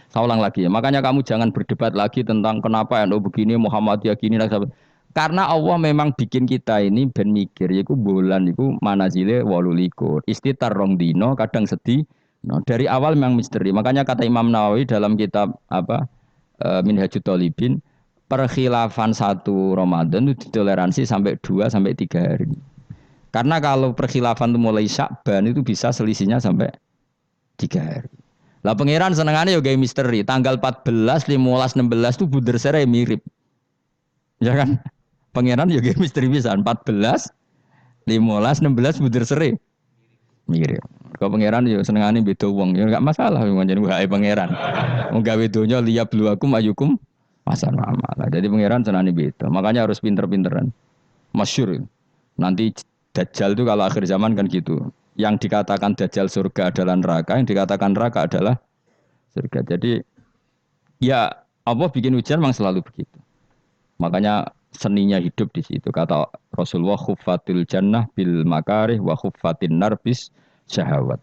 [SPEAKER 1] Saya ulang lagi ya. Makanya kamu jangan berdebat lagi tentang kenapa NU begini, Muhammadiyah gini dan sebagainya. Karena Allah memang bikin kita ini ben mikir, yaitu bulan itu manazile 18. Istitar rong dino, kadang sedih. No, dari awal memang misteri. Makanya kata Imam Nawawi dalam kitab apa Minhajut Thalibin, perkhilafan 1 Ramadan itu ditoleransi sampai 2 sampai 3 hari. Karena kalau perkhilafan itu mulai Sya'ban itu bisa selisihnya sampai 3 hari. Lah pangeran senengannya ya kayak misteri. Tanggal 14, 15, 16 itu buder serai mirip. Ya kan? Pangeran juga misteri bisa 14, 15, 16 budir seri. Mirip. Kalau pangeran ya senengane beda wong ya enggak masalah pancen wae pangeran. Wong gawe donya liya bluakum ayukum masan amalah. Jadi pangeran senengane beda. Makanya harus pinter-pinteran. Masyhur. Nanti Dajjal itu kalau akhir zaman kan gitu. Yang dikatakan Dajjal surga adalah neraka, yang dikatakan neraka adalah surga. Jadi ya Allah bikin ujian memang selalu begitu. Makanya seninya hidup di situ. Kata Rasulullah khuffatil jannah bil makarih wa khuffatin nar bis syahawat.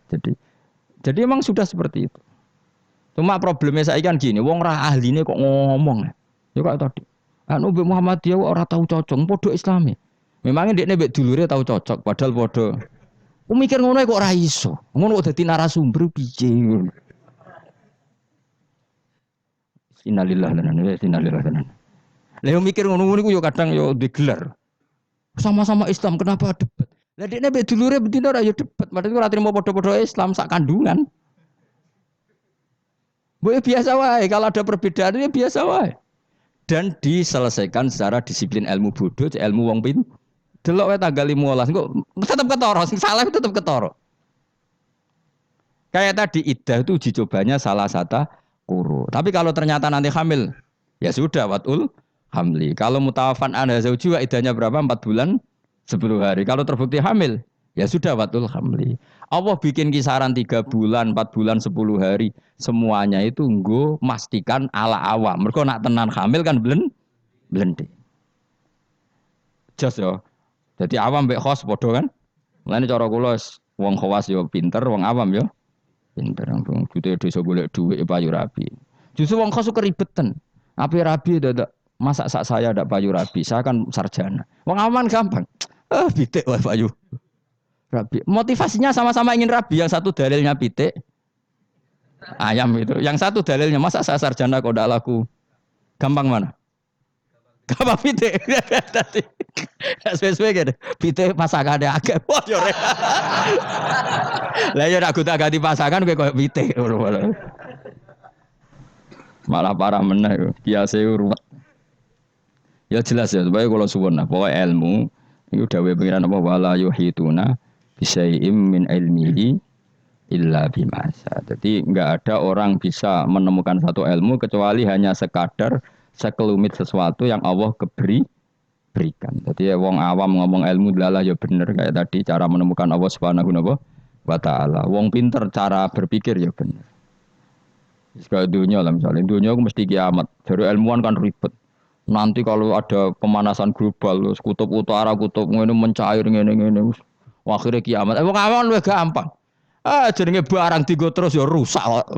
[SPEAKER 1] Jadi emang sudah seperti itu. Cuma problemnya saya kan gini, wong ra ahline kok ngomong. Ya kok tadi. Anu Mbak Muhammadiyah ora tahu cocok podo Islami. Memangnya dekne mbek dulure tahu cocok padahal podo. Ku mikir ngono kok ora iso. Ngono kok dadi narasumber piye. Innalillahi wa inna ilaihi raji'un. Lah mikir ngono-ngono iku yo kadang yo digelar. Sama-sama Islam kenapa debat? Lah dekne mbek dulure betina ora yo debat, padahal ora trimo padha-padha Islam sak kandungan. Boleh biasa wae, kalau ada perbedaan ya biasa wae. Dan diselesaikan secara disiplin ilmu bodoh, ilmu wong pin. Delok wae tanggal 15 kok tetep ketara, sing salah tetep ketara. Kayak tadi iddah itu uji cobanya salah satu kuru. Tapi kalau ternyata nanti hamil, ya sudah watul hamli. Kalau mutawafan anda zauji wa idahnya berapa? 4 bulan 10 hari. Kalau terbukti hamil, Ya sudah watul hamli. Allah bikin kisaran 3 bulan, 4 bulan, 10 hari. Semuanya itu nggo mastikan ala awam. Mereka nak tenan hamil kan blende. Jos ya. Jadi awam mbek khos padha kan? Mulane cara kula wong khawas yo pinter, wong awam yo pinter. Wong kute desa golek dhuwit payu rabi. Justru wong khos keribetan. Ape rabi dadak masak sak saya ndak payu rabi. Saya kan sarjana. Wong aman gampang. Pitik wae payu. Rabi. Motivasinya sama-sama ingin rabi. Yang satu dalilnya pitik, ayam itu. Yang satu dalilnya masa saya sarjana kok ndak laku. Gampang mana? Gampang pitik. Tadi sesuai gitu. Pitik pasangane akeh. Wah yo. Lah yo nak gonta-ganti pasangan kowe koyo pitik. Malah parah meneh kiase ruwet. Ya jelas ya, supaya kalau suwun nah, pokok ilmu itu dawuh pengiran apa wala yuhituna bisyai'im min ilmihi illa bima syaa. Jadi enggak ada orang bisa menemukan satu ilmu kecuali hanya sekadar sekelumit sesuatu yang Allah berikan. Jadi ya wong awam ngomong ilmu delalah ya bener kayak tadi cara menemukan Allah Subhanahu wa taala. Wong pinter cara berpikir ya bener. Sekali dunia lah misalnya, dunia aku mesti kiamat. Dari ilmuwan kan ribet. Nanti kalau ada pemanasan global, kutub utara, kutub ngene mencair ngene. Akhirnya kiamat. Wong awam luwih gampang. Jenenge barang digo terus ya rusak kok.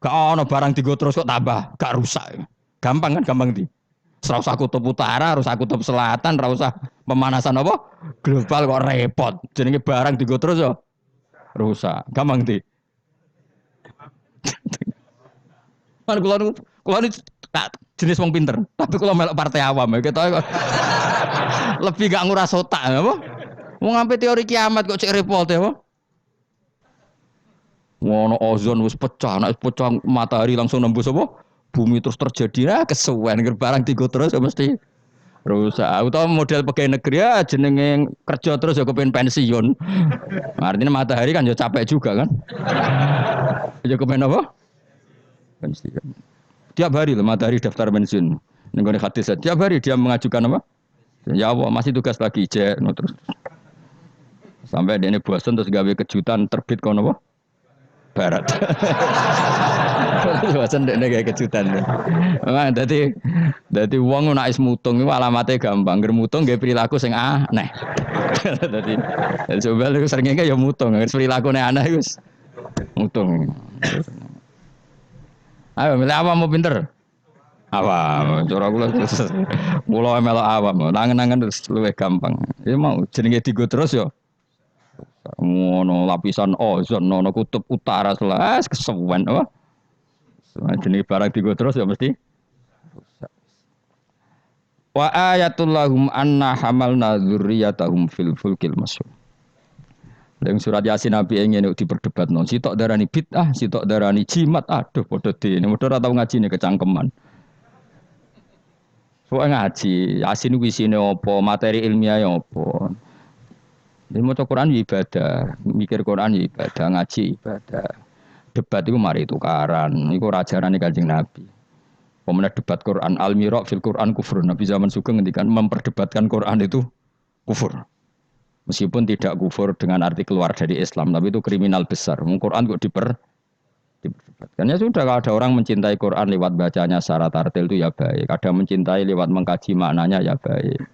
[SPEAKER 1] Gak ono barang digo terus kok tambah, gak rusak. Gampang kan gampang di. Ora usah kutub utara, ora usah kutub selatan, ora usah pemanasan apa? Global kok repot. Jenenge barang digo terus ya rusak. Gampang di. Kan kula ini jenis wong pinter, tapi kula melok partai awam ya ketoke lebih gak nguras otak apa? Wong ngampe teori kiamat kok cek repot ya apa? Ngono ozon wis pecah, nek pecah matahari langsung nembus apa? Bumi terus terjadi kesuwen barang digo terus ya mesti rusak. Utawa model pegawai negeri ya jenenge kerja terus ya kepen pensiun. Artinya matahari kan ya capek juga kan? Ya kepen apa? Pensiun. Tiap hari loh matahari daftar pensiun. Nenggone hadis tiap hari dia mengajukan apa? Ya Allah masih tugas lagi cek no, terus sampai dia ini bosan terus gawe kejutan terbit kono apa? Barat. Bosan dia gawe kejutan. Memang dadi wong nek is mutung iku alamate gampang. Ger mutung gawe perilaku sing aneh. Dadi coba lu seringnya ya mutung, perilakune aneh iku mutung. Ayo milih awam mau pinter. Awam, cara kula kula melok awam. Nangen-nangen terus luwih gampang. Ya mau jenenge digo terus ya. Ngono lapisan ozon ono kutub utara selas kesuwen apa. Jenenge barang digo terus ya mesti. Wa ayatul lahum anna hamalna dzurriyyatahum fil fulkil masyhur. Dalam surat Yasin Nabi ingin diperdebat non. Sitok darani bid'ah, sitok darani jimat. Aduh, podo di. Ini mudah atau ngaji ini kecangkeman. Soalnya ngaji, Yasin wisine opo, materi ilmiah opo. Jadi mau Quran ibadah, mikir Quran ibadah, ngaji ibadah. Debat itu mari tukaran. Iku ajaran Kanjeng Nabi. Pemenang debat Quran al-miraq fil Quran kufur. Nabi zaman Sugeng ngendikan memperdebatkan Quran itu kufur. Meskipun tidak kufur dengan arti keluar dari Islam, tapi itu kriminal besar. Quran kok diperdebatkan. Ya sudah, kalau ada orang mencintai Quran lewat bacanya secara tartil itu ya baik. Ada mencintai lewat mengkaji maknanya ya baik.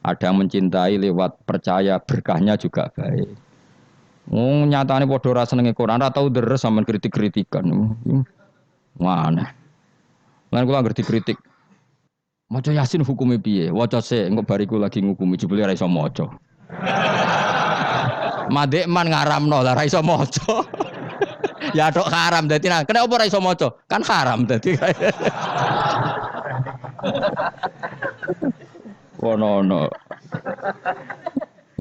[SPEAKER 1] Ada mencintai lewat percaya berkahnya juga baik. Nyatane padha ora senenge Quran, ora tau deres sampean kritik-kritikan. Mana? Lan kula ngerti kritik. Maca Yasin hukume piye? Waca sik, engko bariku lagi ngukumi jebule ora iso maca. Madekman ngaramno lah ra iso maca. Ya tok haram dadi nah, kenapa ora iso maca? Kan haram dadi. Ono.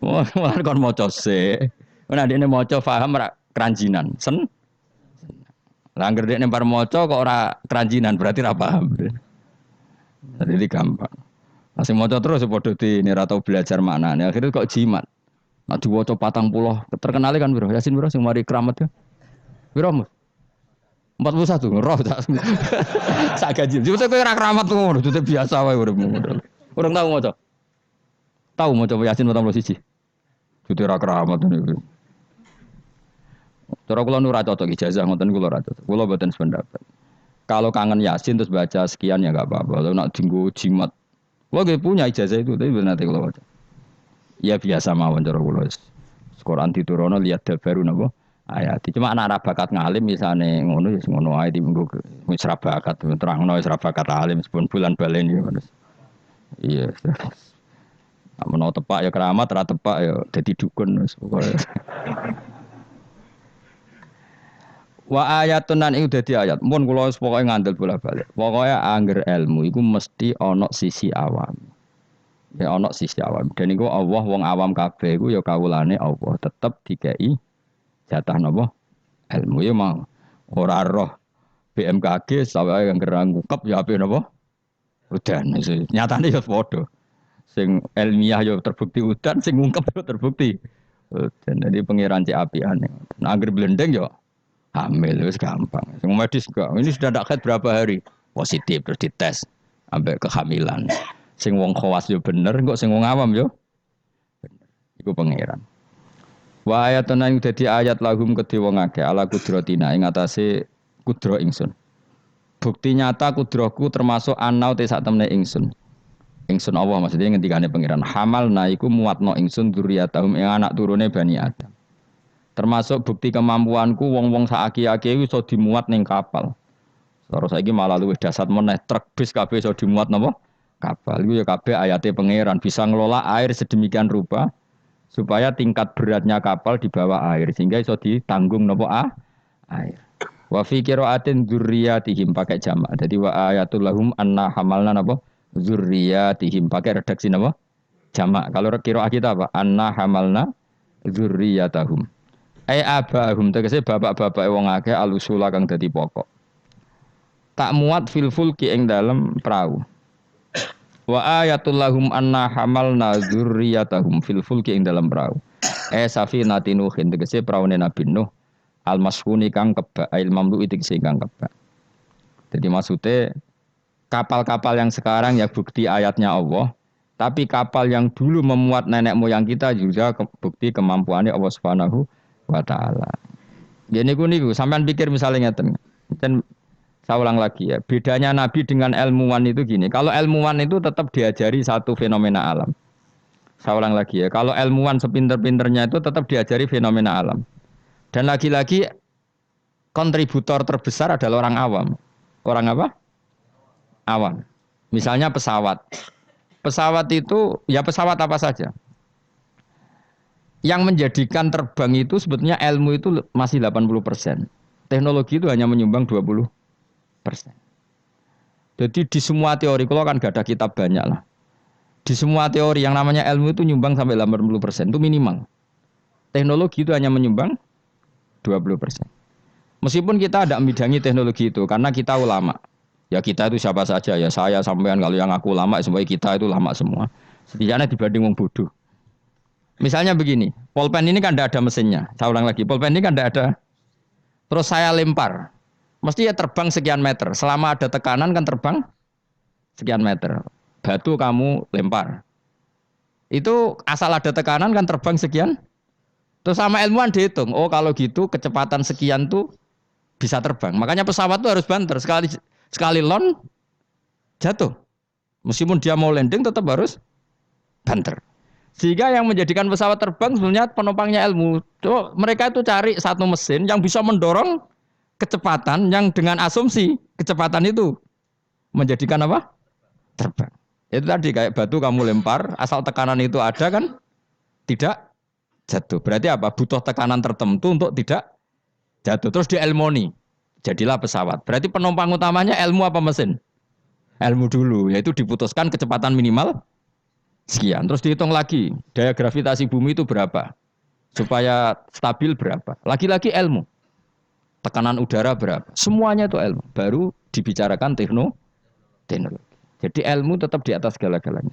[SPEAKER 1] Wah, kon maca sik. Nek dene maca paham ra keranjinan. Lah anggere dekne bar maca kok ora keranjinan berarti ra paham. Jadi gampang. Masih maca terus padha di ora tau belajar maknane. Akhirnya kok jimat. Nah diwaca 40 terkenal kan bro. Yasin bro sing mari keramat ya. Piro Mas? 41 roh tak. Sak gaji. Jebule kowe ora keramat ngono, itu biasa wae uripmu. Urung tau maca. Tahu mau coba Yasin 41. Itu ra keramat niku. Cara kula nu ra cocok ijazah ngoten kula ra cocok. Kula mboten sependapat. Kalau kangen Yasin terus baca sekian ya enggak apa-apa. Kalau nak dinggo jimat. Kula nggih punya ijazah itu tapi bener nanti kula baca. Ya biasa mawon cara kula. Quran diturunno lihat baru napa ayat. Cuma anak ra bakat ngalim misane ngono ya ngono ae dimenggo wis ra bakat terangno wis ra bakat alim sepun bulan baleni ngono. Iya. Amun tepak ya keramat, ra tepak ya dadi dukun wis pokoke. Wa ayatun nan iku dadi ayat. Mun kula wis pokoke ngandel bola-balik. Pokoke angger ilmu iku mesti ana sisi awam. Ya ana sisi awam. Dan iku Allah wong awam kabeh iku ya kawulane Allah tetep dikei jatah napa? Ilmu ya mau. Ora roh BMKG sawake angger ngungkep ya ape napa? Udan. Nyatane ya padha. Sing ilmiah yo terbukti udan, sing ngungkep yo terbukti. Dan jadi pangeran cek apiane. Nah, angger blendeng yo hamil wis gampang. Sing medis enggak. Ini sudah ndak berapa hari positif terus dites sampai kehamilan. Sing wong khawas yo bener, kok sing wong awam yo bener. Iku pangeran. Wa ayatun yang dadi ayat lahum kedhe wong akeh ala kudratina ing atase kudro ingsun. Bukti nyata kudrohku termasuk anau te sak temne ingsun. Ingsun Allah maksudnya ngendikane pangeran hamal naiku muatno ingsun dzurriyyatahum ing anak turune Bani Adam. Termasuk bukti kemampuanku wong-wong saaki-aki iso dimuat ning kapal. Terus saiki malah luwih dasar meneh truk bis kabeh iso dimuat napa? Kapal. Iku ya kabeh ayate pangeran bisa ngelola air sedemikian rupa supaya tingkat beratnya kapal di bawah air sehingga iso ditanggung napa air. Wa fi qiraatin dzurriyyatihim pakai jamak. Jadi wa ayatul lahum anna hamalna napa? Dzurriyyatihim pakai redaksi napa? Jamak. Kalau qiraah kita apa? Anna hamalna dzurriyyatahum. Ai abahum tegese bapak-bapak wong akeh alusula kang dadi pokok. Tak muat fil fulki ing dalem prau. Wa ayatul lahum anna hamalna dzurriyyatahum fil fulki ing dalem prau. Safinati Nuhin tegese praune Nabi Nuh al-masfuni kang kebak ail mamlu tegese kang kebak. Jadi maksudnya kapal-kapal yang sekarang ya bukti ayatnya Allah, tapi kapal yang dulu memuat nenek moyang kita juga bukti kemampuannya Allah Subhanahu wa taala. Ya niku sampean pikir misalnya ngeten. Saya ulang lagi ya, bedanya Nabi dengan ilmuwan itu gini. Kalau ilmuwan itu tetap diajari satu fenomena alam. Saya ulang lagi ya, kalau ilmuwan sepinter-pinternya itu tetap diajari fenomena alam. Dan lagi-lagi kontributor terbesar adalah orang awam. Orang apa? Awam. Misalnya pesawat. Pesawat itu, ya pesawat apa saja. Yang menjadikan terbang itu sebetulnya ilmu itu masih 80%. Teknologi itu hanya menyumbang 20%. Jadi di semua teori, kalau kan gak ada kitab banyak lah. Di semua teori yang namanya ilmu itu nyumbang sampai 80%, itu minimal. Teknologi itu hanya menyumbang 20%. Meskipun kita ada membidangi teknologi itu, karena kita ulama. Ya kita itu siapa saja, ya saya sampean kalau yang aku ulama, semuanya kita itu ulama semua. Setidaknya dibanding wong bodoh. Misalnya begini, pulpen ini kan tidak ada mesinnya. Saya ulang lagi, pulpen ini kan tidak ada. Terus saya lempar, mesti ya terbang sekian meter. Selama ada tekanan kan terbang sekian meter. Batu kamu lempar. Itu asal ada tekanan kan terbang sekian. Terus sama ilmuwan dihitung. Oh kalau gitu kecepatan sekian tuh bisa terbang. Makanya pesawat tuh harus banter. Sekali lon jatuh. Meskipun dia mau landing tetap harus banter. Sehingga yang menjadikan pesawat terbang sebenarnya penumpangnya ilmu. So, mereka itu cari satu mesin yang bisa mendorong kecepatan yang dengan asumsi kecepatan itu menjadikan apa? Terbang. Itu tadi kayak batu kamu lempar, asal tekanan itu ada kan tidak jatuh. Berarti apa? Butuh tekanan tertentu untuk tidak jatuh. Terus dielmoni. Jadilah pesawat. Berarti penumpang utamanya ilmu apa mesin? Ilmu dulu. Yaitu diputuskan kecepatan minimal sekian. Terus dihitung lagi. Daya gravitasi bumi itu berapa? Supaya stabil berapa? Lagi-lagi ilmu. Tekanan udara berapa? Semuanya itu ilmu. Baru dibicarakan teknologi. Jadi ilmu tetap di atas segala-galanya.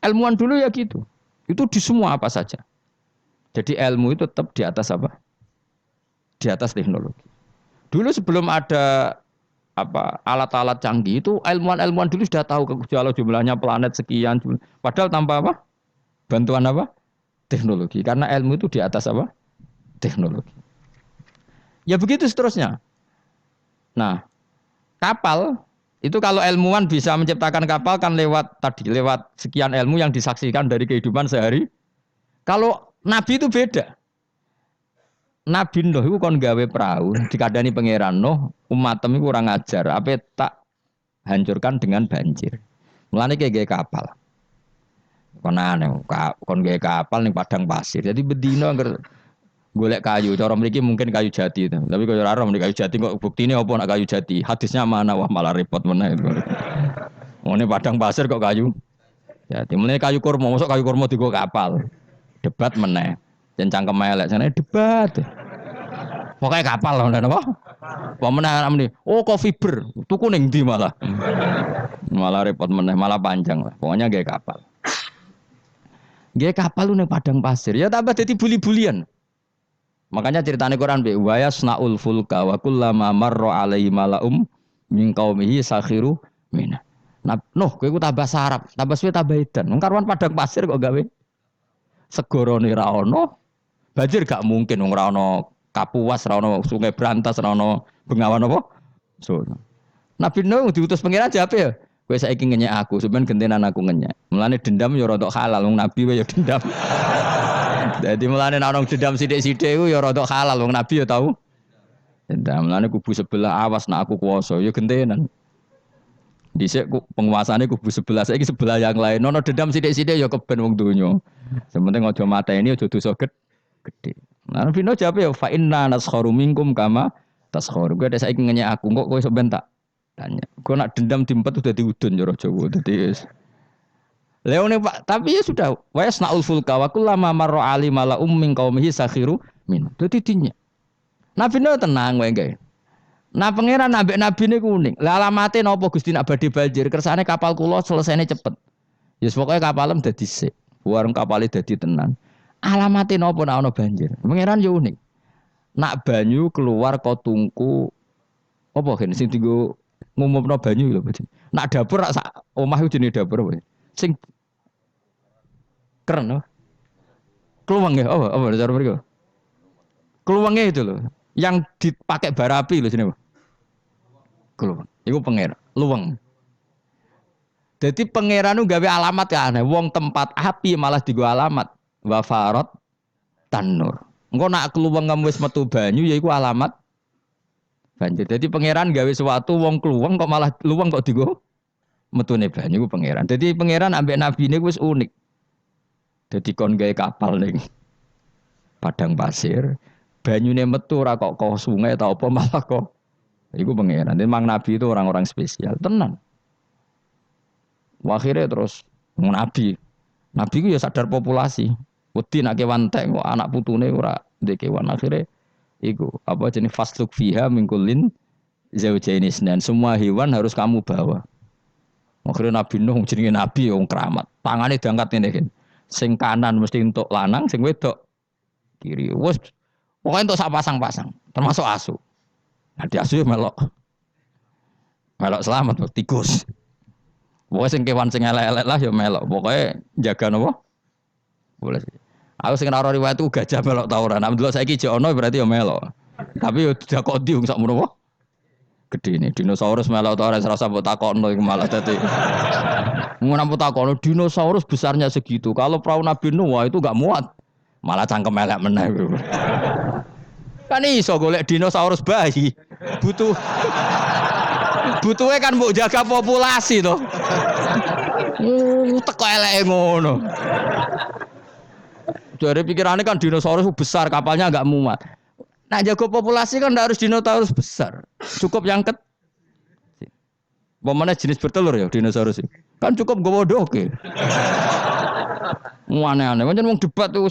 [SPEAKER 1] Ilmuwan dulu ya gitu. Itu di semua apa saja. Jadi ilmu itu tetap di atas apa? Di atas teknologi. Dulu sebelum ada alat-alat canggih itu ilmuwan-ilmuwan dulu sudah tahu kalau jumlahnya planet sekian. Padahal tanpa apa? Bantuan apa? Teknologi. Karena ilmu itu di atas apa? Teknologi. Ya begitu seterusnya. Nah, kapal itu kalau ilmuwan bisa menciptakan kapal kan lewat sekian ilmu yang disaksikan dari kehidupan sehari. Kalau Nabi itu beda. Nabi Nuh itu kon gawe perahu, dikadani pangeran Nuh, umatem itu kurang ajar, apa tak hancurkan dengan banjir. Mulane kayak kapal. Kon aneh, kon gawe kapal ning padang pasir. Jadi bedino angger golek kayu, cara mriki mungkin kayu jati itu. Tapi kalau ora mriki kayu jati kok buktine apa nak kayu jati? Hadisnya mana? Wah malah repot meneh. Ngene padang pasir kok kayu. Jati meneh kayu kurma, mosok kayu kurma digo kapal. Debat meneh. Jan cangkem elek jane debat. Pokoke kapal lho napa? Apa meneh amene. Oh kok fiber, tuku ning ndi malah. Malah repot meneh, malah panjang lah. Pokoknya gawe kapal. Gawe kapal lu ning padang pasir. Ya tambah dadi buli-bulian. Makanya ceritane Quran be wa yasnaul fulka wa kullama marra alaihi malaum min qaumihi sakhiru mina. Nah, kowe ku tambah sarap, tambah suwe tambah edan. Wong karuan padang pasir kok gawe segorone ra ono. Banjir gak mungkin wong ora ono Kapuas, ra ono Sungai Brantas, ra ono Bengawan apa? So. Nabi Nuh diutus pangeran jape ya. Kowe saiki ngenyek aku, sampeyan gentenan aku ngenyek. Mulane dendam ya rada halal wong nabi wae ya dendam. Jadi mulane nek ana dendam sithik-sithik iku ya rada halal wong nabi ya tau. Dendam mulane kubu sebelah awas nek aku kuwasa ya gentenan. Dhisik penguasane kubu sebelah saiki sebelah yang lain. Ono dendam sithik-sithik ya keben wong donya. Sementing aja mateni aja dosa gede. Nah, Vino jawab ya fa inna naskharu minkum kama taskharu. Kowe saiki ngenyek aku kok kowe sok ben tak tanya. Kowe nak dendam diempet udah diudun cara Jawa. Dadi Leone Pak, tapi ya sudah. Wa yasnaul fulka wa kullama marra ali mala min qaumihi sakhiru min. Dadi dinya. Nabi no tenang wae gawe. Nah pangeran ambek nabi ne kuning. Lah alamate napa Gusti nak badhe banjir? Kersane kapal kula selesainya cepet. Ya pokoke kapalem dadi sik. Warung kapale dadi tenan. Alamate napa nek ana banjir? Pangeran yo unik. Nak banyu keluar kok tungku apa gen sing dienggo ngumumno banyu lho. Nak dapur sak omah iku jenenge dapur apa? Sing keren apa? Kluweng ya apa cara mriko? Kluwenge itu loh. Yang dipakai bara api lho sini, Pak. Kluweng. Iku pangeran, luweng. Jadi pangeran nu gawe alamat ya aneh. Wong tempat api malah digo alamat. Wafarot tanur. Engko nak kluweng wis metu banyu ya iku alamat banjir. Jadi pangeran gawe sesuatu wong kluweng kok malah luweng kok digo metune banyu iku pangeran. Jadi pangeran ambek nabi ini wis unik. Jadi kon gawe kapal ning padang pasir, banyune metu ora kok sungai ta apa malah kok iku pangeran. Memang nabi itu orang-orang spesial, tenan. Akhirnya terus nabi ku ya sadar populasi. Wedi nak kewan tek kok anak putune ora ndek kewan. Akhirnya iku apa jenis fasluk fiha mingkulin zaujaini dan semua hewan harus kamu bawa. Akhirnya Nabi Nuh jenenge nabi wong keramat. Tangane diangkat ngene iki. Sing kanan mesti entuk lanang, sing wedok kiri. Wes pokoke entuk sak pasang-pasang, termasuk asu. Nah, di asu melok selamat tikus. Pokoknya sing kewan sing elek-elek lah ya melok. Pokoknya jaga napa? Boleh sih. Aku sing ora riwayat itu gajah melok ta ora. Nek delok saiki jek ono berarti ya melok. Tapi yo tidak kodi wong sakmono apa? Gede ini dinosaurus melok ta ora rasa mbok takokno iku malah dadi. Ngono mbok takokno dinosaurus besarnya segitu. Kalau perahu Nabi Nuh wah itu enggak muat. Malah cangkem elek meneh. Kan iso golek dinosaurus bayi. Butuhe kan mbok jaga populasi to. Teko eleke ngono. Dari pikirannya kan dinosaurus besar, kapalnya agak muat. Nah jaga populasi kan tidak harus dinosaurus besar, cukup yang kecil. Bagaimana jenis bertelur ya dinosaurus itu? Kan cukup gue doke. Aneh-aneh, macam mau debat tuh.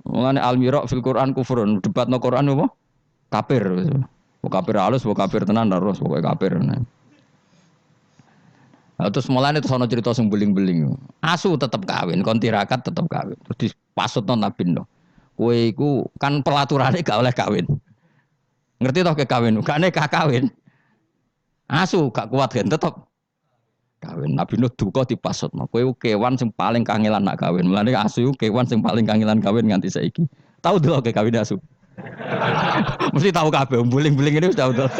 [SPEAKER 1] Mulane al-miraq fil Quran kufrun, debat no Quran apa? Kafir. Kafir halus, kafir tenan terus, pokoknya kafir. Nah, terus mulane terus ana cerita sing beling-beling. Asu tetep kawin, kon tirakat tetep kawin. Terus dipasutno Nabi Nuh. Kowe iku kan pelaturane gak oleh kawin. Ngerti toh ke kawin, gak nekah kawin. Asu gak kuat kan tetep kawin. Nabi Nuh duka dipasutno. Kowe kewan sing paling kangelan nak kawin. Mulane asu kewan sing paling kangelan kawin nganti saiki. Tahu delok ke kawin asu. Mesti tahu kabeh buling-buling ini wis tahu delok.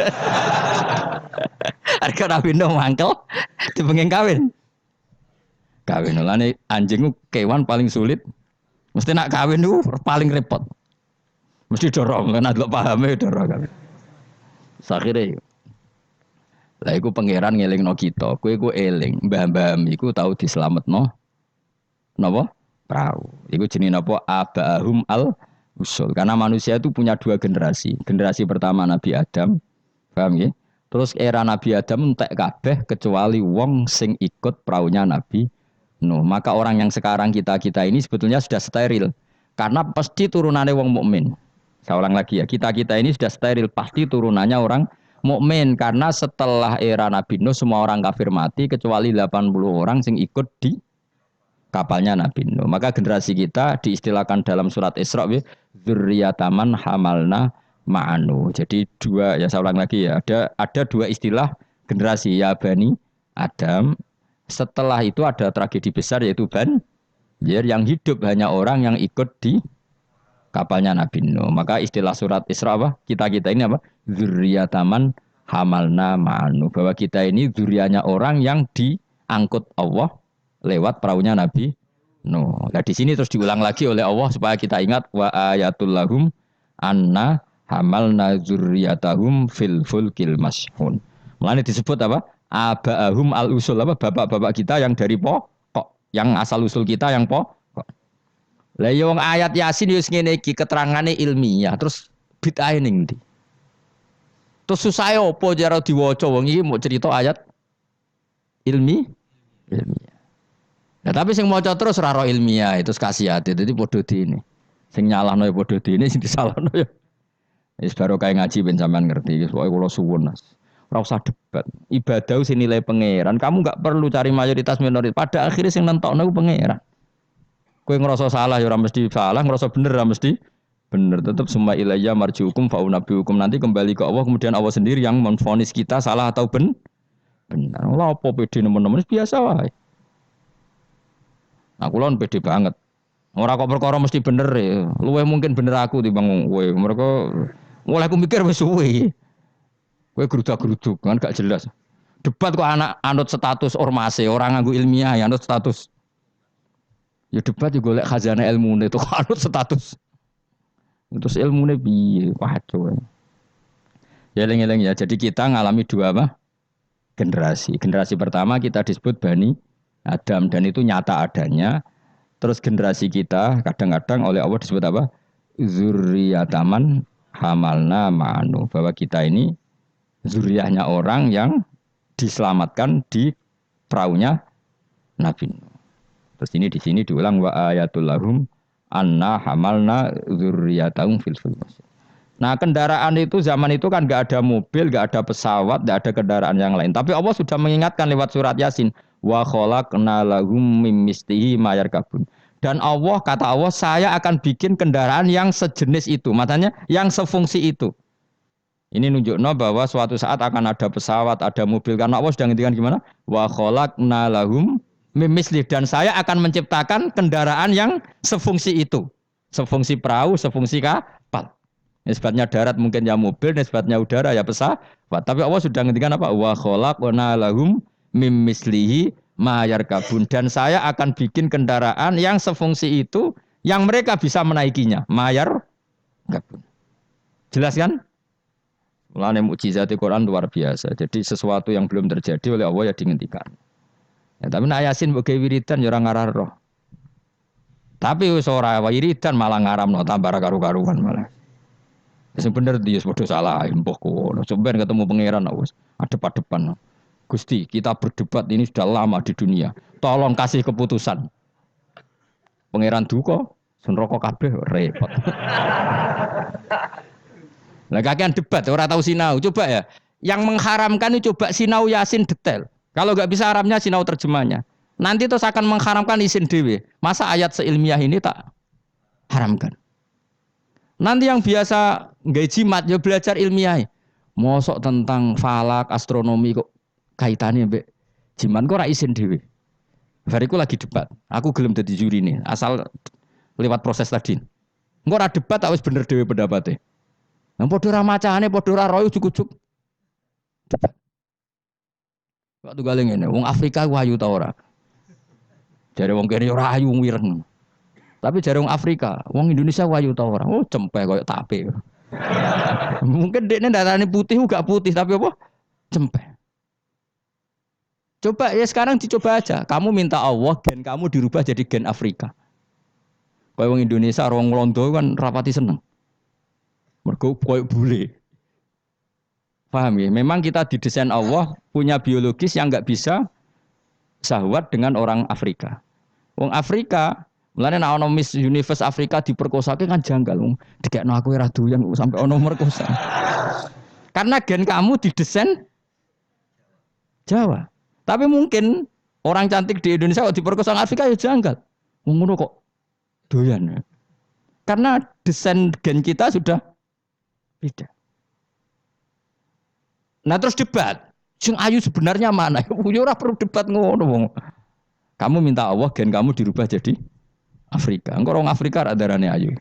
[SPEAKER 1] Harga Nabi Nuh mangkel dipenging kawin. Kawin mulane anjing kewan paling sulit. Mesti nak kawin itu paling repot. Mesti dorong kan delok pahame dorong kawin. Sakhire lah iku pangeran ngelingno kita, kowe iku eling, mbah-mbah iku tau dislametno napa? Prau. Iku jenenge napa? Abahum al usul. Karena manusia itu punya dua generasi. Generasi pertama Nabi Adam, paham ya? Terus era Nabi Adam entek kabeh kecuali wong sing ikut praunya Nabi Nuh. Maka orang yang sekarang kita ini sebetulnya sudah steril. Karena pasti turunannya wong mukmin. Saya ulang lagi ya, kita ini sudah steril, pasti turunannya orang mukmin karena setelah era Nabi Nuh semua orang kafir mati kecuali 80 orang sing ikut di kapalnya Nabi Nuh. Maka generasi kita diistilahkan dalam surat Isra dzurriyyataman hamalna ma'anu. Jadi dua ya saya ulang lagi ya, ada dua istilah generasi ya Bani Adam. Setelah itu ada tragedi besar yaitu Banjir yang hidup hanya orang yang ikut di kapalnya Nabi Nuh. Maka istilah surat Isra apa? Kita ini apa? Dzurriyyataman hamalna ma'anu. Bahwa kita ini dzurriyyahnya orang yang diangkut Allah lewat perahunya Nabi Nuh. Nah di sini terus diulang lagi oleh Allah supaya kita ingat wa ayatul lahum anna hamalna dzurriyyatahum fil fulkil mashhun. Mulane disebut apa? Abahum al usul apa? Bapak-bapak kita yang dari pokok, yang asal usul kita yang pokok. Lah yo ayat Yasin wis ngene iki keterangane ilmiah terus bid'ah ning ndi? Terus susah opo jare diwaca wong iki mau cerita ayat ilmiah. Nah, tapi sing maca terus ora ro ilmiah itu kasihate dadi padha dene. Sing nyalahno ya padha dene sing disalahno ya. Wis baru kae ngaji ben sampean ngerti wis pokoke kula suwun Mas. Ora usah debat. Ibadah sing nilai pangeran, kamu enggak perlu cari mayoritas minoritas. Pada akhirnya sing nentokno ku pangeran. Kowe ngerasa salah ya ora mesti salah, ngerasa bener ora mesti bener. Tetap semua ilayya marjiukum fa'unabbiukum, nanti kembali ke Allah, kemudian Allah sendiri yang menvonis kita salah atau benar. Lah apa pede nemen-nemen biasa wae. Aku lon pede banget. Ora kok perkara mesti bener ya. Luwih mungkin bener aku timbang kowe. Mereka mulai aku mikir wis suwe. Kowe gerudak-geruduk kan gak jelas. Debat kok anak anut status ormase, orang nganggo ilmiah ya anut status. Ya debat yo golek khazanah ilmune itu anut status. Terus ilmune piye? Waduh. Ya eling-eling ya. Jadi kita ngalami dua apa? Generasi. Generasi pertama kita disebut Bani Adam dan itu nyata adanya. Terus generasi kita kadang-kadang oleh Allah disebut apa? Dzurriyyataman hamalna ma'anu. Bahwa kita ini zuriyahnya orang yang diselamatkan di perahunya Nabi Nuh. Terus ini di sini diulang wa ayatul lahum anna hamalna dzurriyyatahum fil fulk. Nah, kendaraan itu zaman itu kan enggak ada mobil, enggak ada pesawat, enggak ada kendaraan yang lain. Tapi Allah sudah mengingatkan lewat surat Yasin wa khalaqna lahum mim mislihi ma yarkabun. Dan Allah kata Allah, saya akan bikin kendaraan yang sejenis itu, maknanya yang sefungsi itu. Ini nunjukno bahwa suatu saat akan ada pesawat, ada mobil. Karena Allah sudah ngintikan gimana? Wa khalaqna lahum mim mislihi, dan saya akan menciptakan kendaraan yang sefungsi itu. Sefungsi perahu, sefungsi kapal. Nisbatnya darat mungkin ya mobil, nisbatnya udara ya pesawat. Tapi Allah sudah ngintikan apa? Wa khalaqna lahum mim mislihi ma yarkabun, dan saya akan bikin kendaraan yang sefungsi itu yang mereka bisa menaikinya. Ma yarkabun. Jelas kan? Mulane mukjizat Al-Qur'an luar biasa. Jadi sesuatu yang belum terjadi oleh Allah ya dihentikan. Ya, tapi nek Yasin mbok wiridan ya ora ngarah roh. Tapi wis ora wiridan malah ngaramno tambah karu-karuan malah. Sing bener dia padha salah mbok kono. Sampeyan ketemu pangeran wis adep-adepan. Gusti, kita berdebat ini sudah lama di dunia. Tolong kasih keputusan. Pangeran duka, senroko kabeh repot. Lah kakean debat, ora tahu sinau. Coba ya, yang mengharamkan itu coba sinau Yasin detail. Kalau nggak bisa Arabnya sinau terjemahnya. Nanti terus akan mengharamkan isin dewe. Masa ayat seilmiah ini tak haramkan? Nanti yang biasa nggak jimat ya belajar ilmiah. Mosok tentang falak, astronomi kok kaitannya mbek Jiman kok ora isin dhewe. Bariku lagi debat. Aku gelem dadi juri nih, asal lewat proses tadi. Engko ora debat tak wis bener dhewe pendapate. Nang padha ora macane, padha ora royo juk-juk. Kok tunggale ngene, wong Afrika ku ayu ta ora? Jare wong kene ora ayu wireng. Tapi jare wong Afrika, wong Indonesia ku ayu ta ora? Oh, cempek koyo tape. Mungkin dekne darane putih gak putih tapi apa? Cempek. Coba ya sekarang dicoba aja. Kamu minta Allah gen kamu dirubah jadi gen Afrika. Kayak wong Indonesia, orang Londo kan rapati seneng. Mergo koyo bule. Paham ya? Memang kita didesain Allah punya biologis yang nggak bisa sahwat dengan orang Afrika. Wong Afrika, mulane nek ana Miss Universe Afrika diperkosake kan janggal. Wong dikekno aku ora doyan sampai ana merkosa. Karena gen kamu didesain Jawa. Tapi mungkin orang cantik di Indonesia kok diperkosa Afrika ya janggal. Wong ngono kok doyan. Karena desain gen kita sudah beda. Nah terus debat, sing ayu sebenarnya mana? Ya ora perlu debat ngono wong. Kamu minta Allah gen kamu dirubah jadi Afrika. Engko orang Afrika ra darane ayu.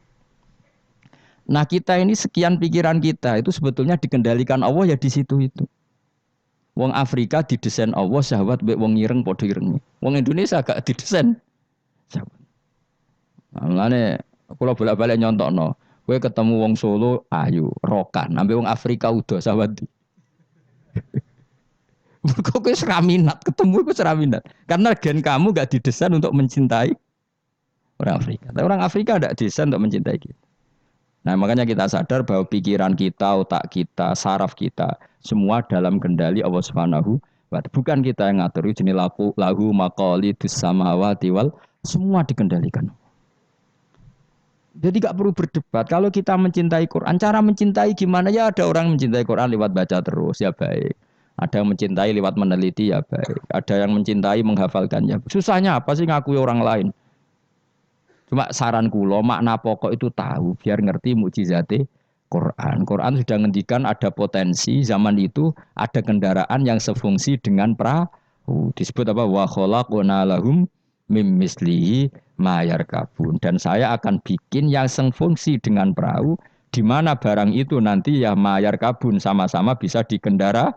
[SPEAKER 1] Nah kita ini sekian pikiran kita itu sebetulnya dikendalikan Allah ya di situ itu. Wong Afrika didesain Allah syahwat mbek wong ireng padha ireng. Wong Indonesia gak didesain syahwat. Mulane kula bolak-balik nyontokno, kowe ketemu wong Solo ayu, rokan, ambek wong Afrika udah syahwat. Kok kowe ora minat, ketemu kowe ora minat. Karena gen kamu gak didesain untuk mencintai orang Afrika. Tapi orang Afrika tidak desain untuk mencintai kita. Nah, makanya kita sadar bahwa pikiran kita, otak kita, saraf kita semua dalam kendali Allah Subhanahu wa ta'ala. Bukan kita yang ngatur, jenis lahu maqalidus samawati wal semua dikendalikan. Jadi gak perlu berdebat. Kalau kita mencintai Quran, cara mencintai gimana ya? Ada orang mencintai Quran lewat baca terus ya baik. Ada yang mencintai lewat meneliti ya baik. Ada yang mencintai menghafalkan ya. Susahnya apa sih ngakui orang lain? Cuma saran kula makna pokok itu tahu biar ngerti mukjizate Quran. Quran sudah ngendikan ada potensi zaman itu ada kendaraan yang sefungsi dengan perahu. Disebut apa? Wa khalaqna lahum mim mislihi ma yarkabun. Dan saya akan bikin yang sefungsi dengan perahu di mana barang itu nanti ya ma yarkabun sama-sama bisa dikendarai.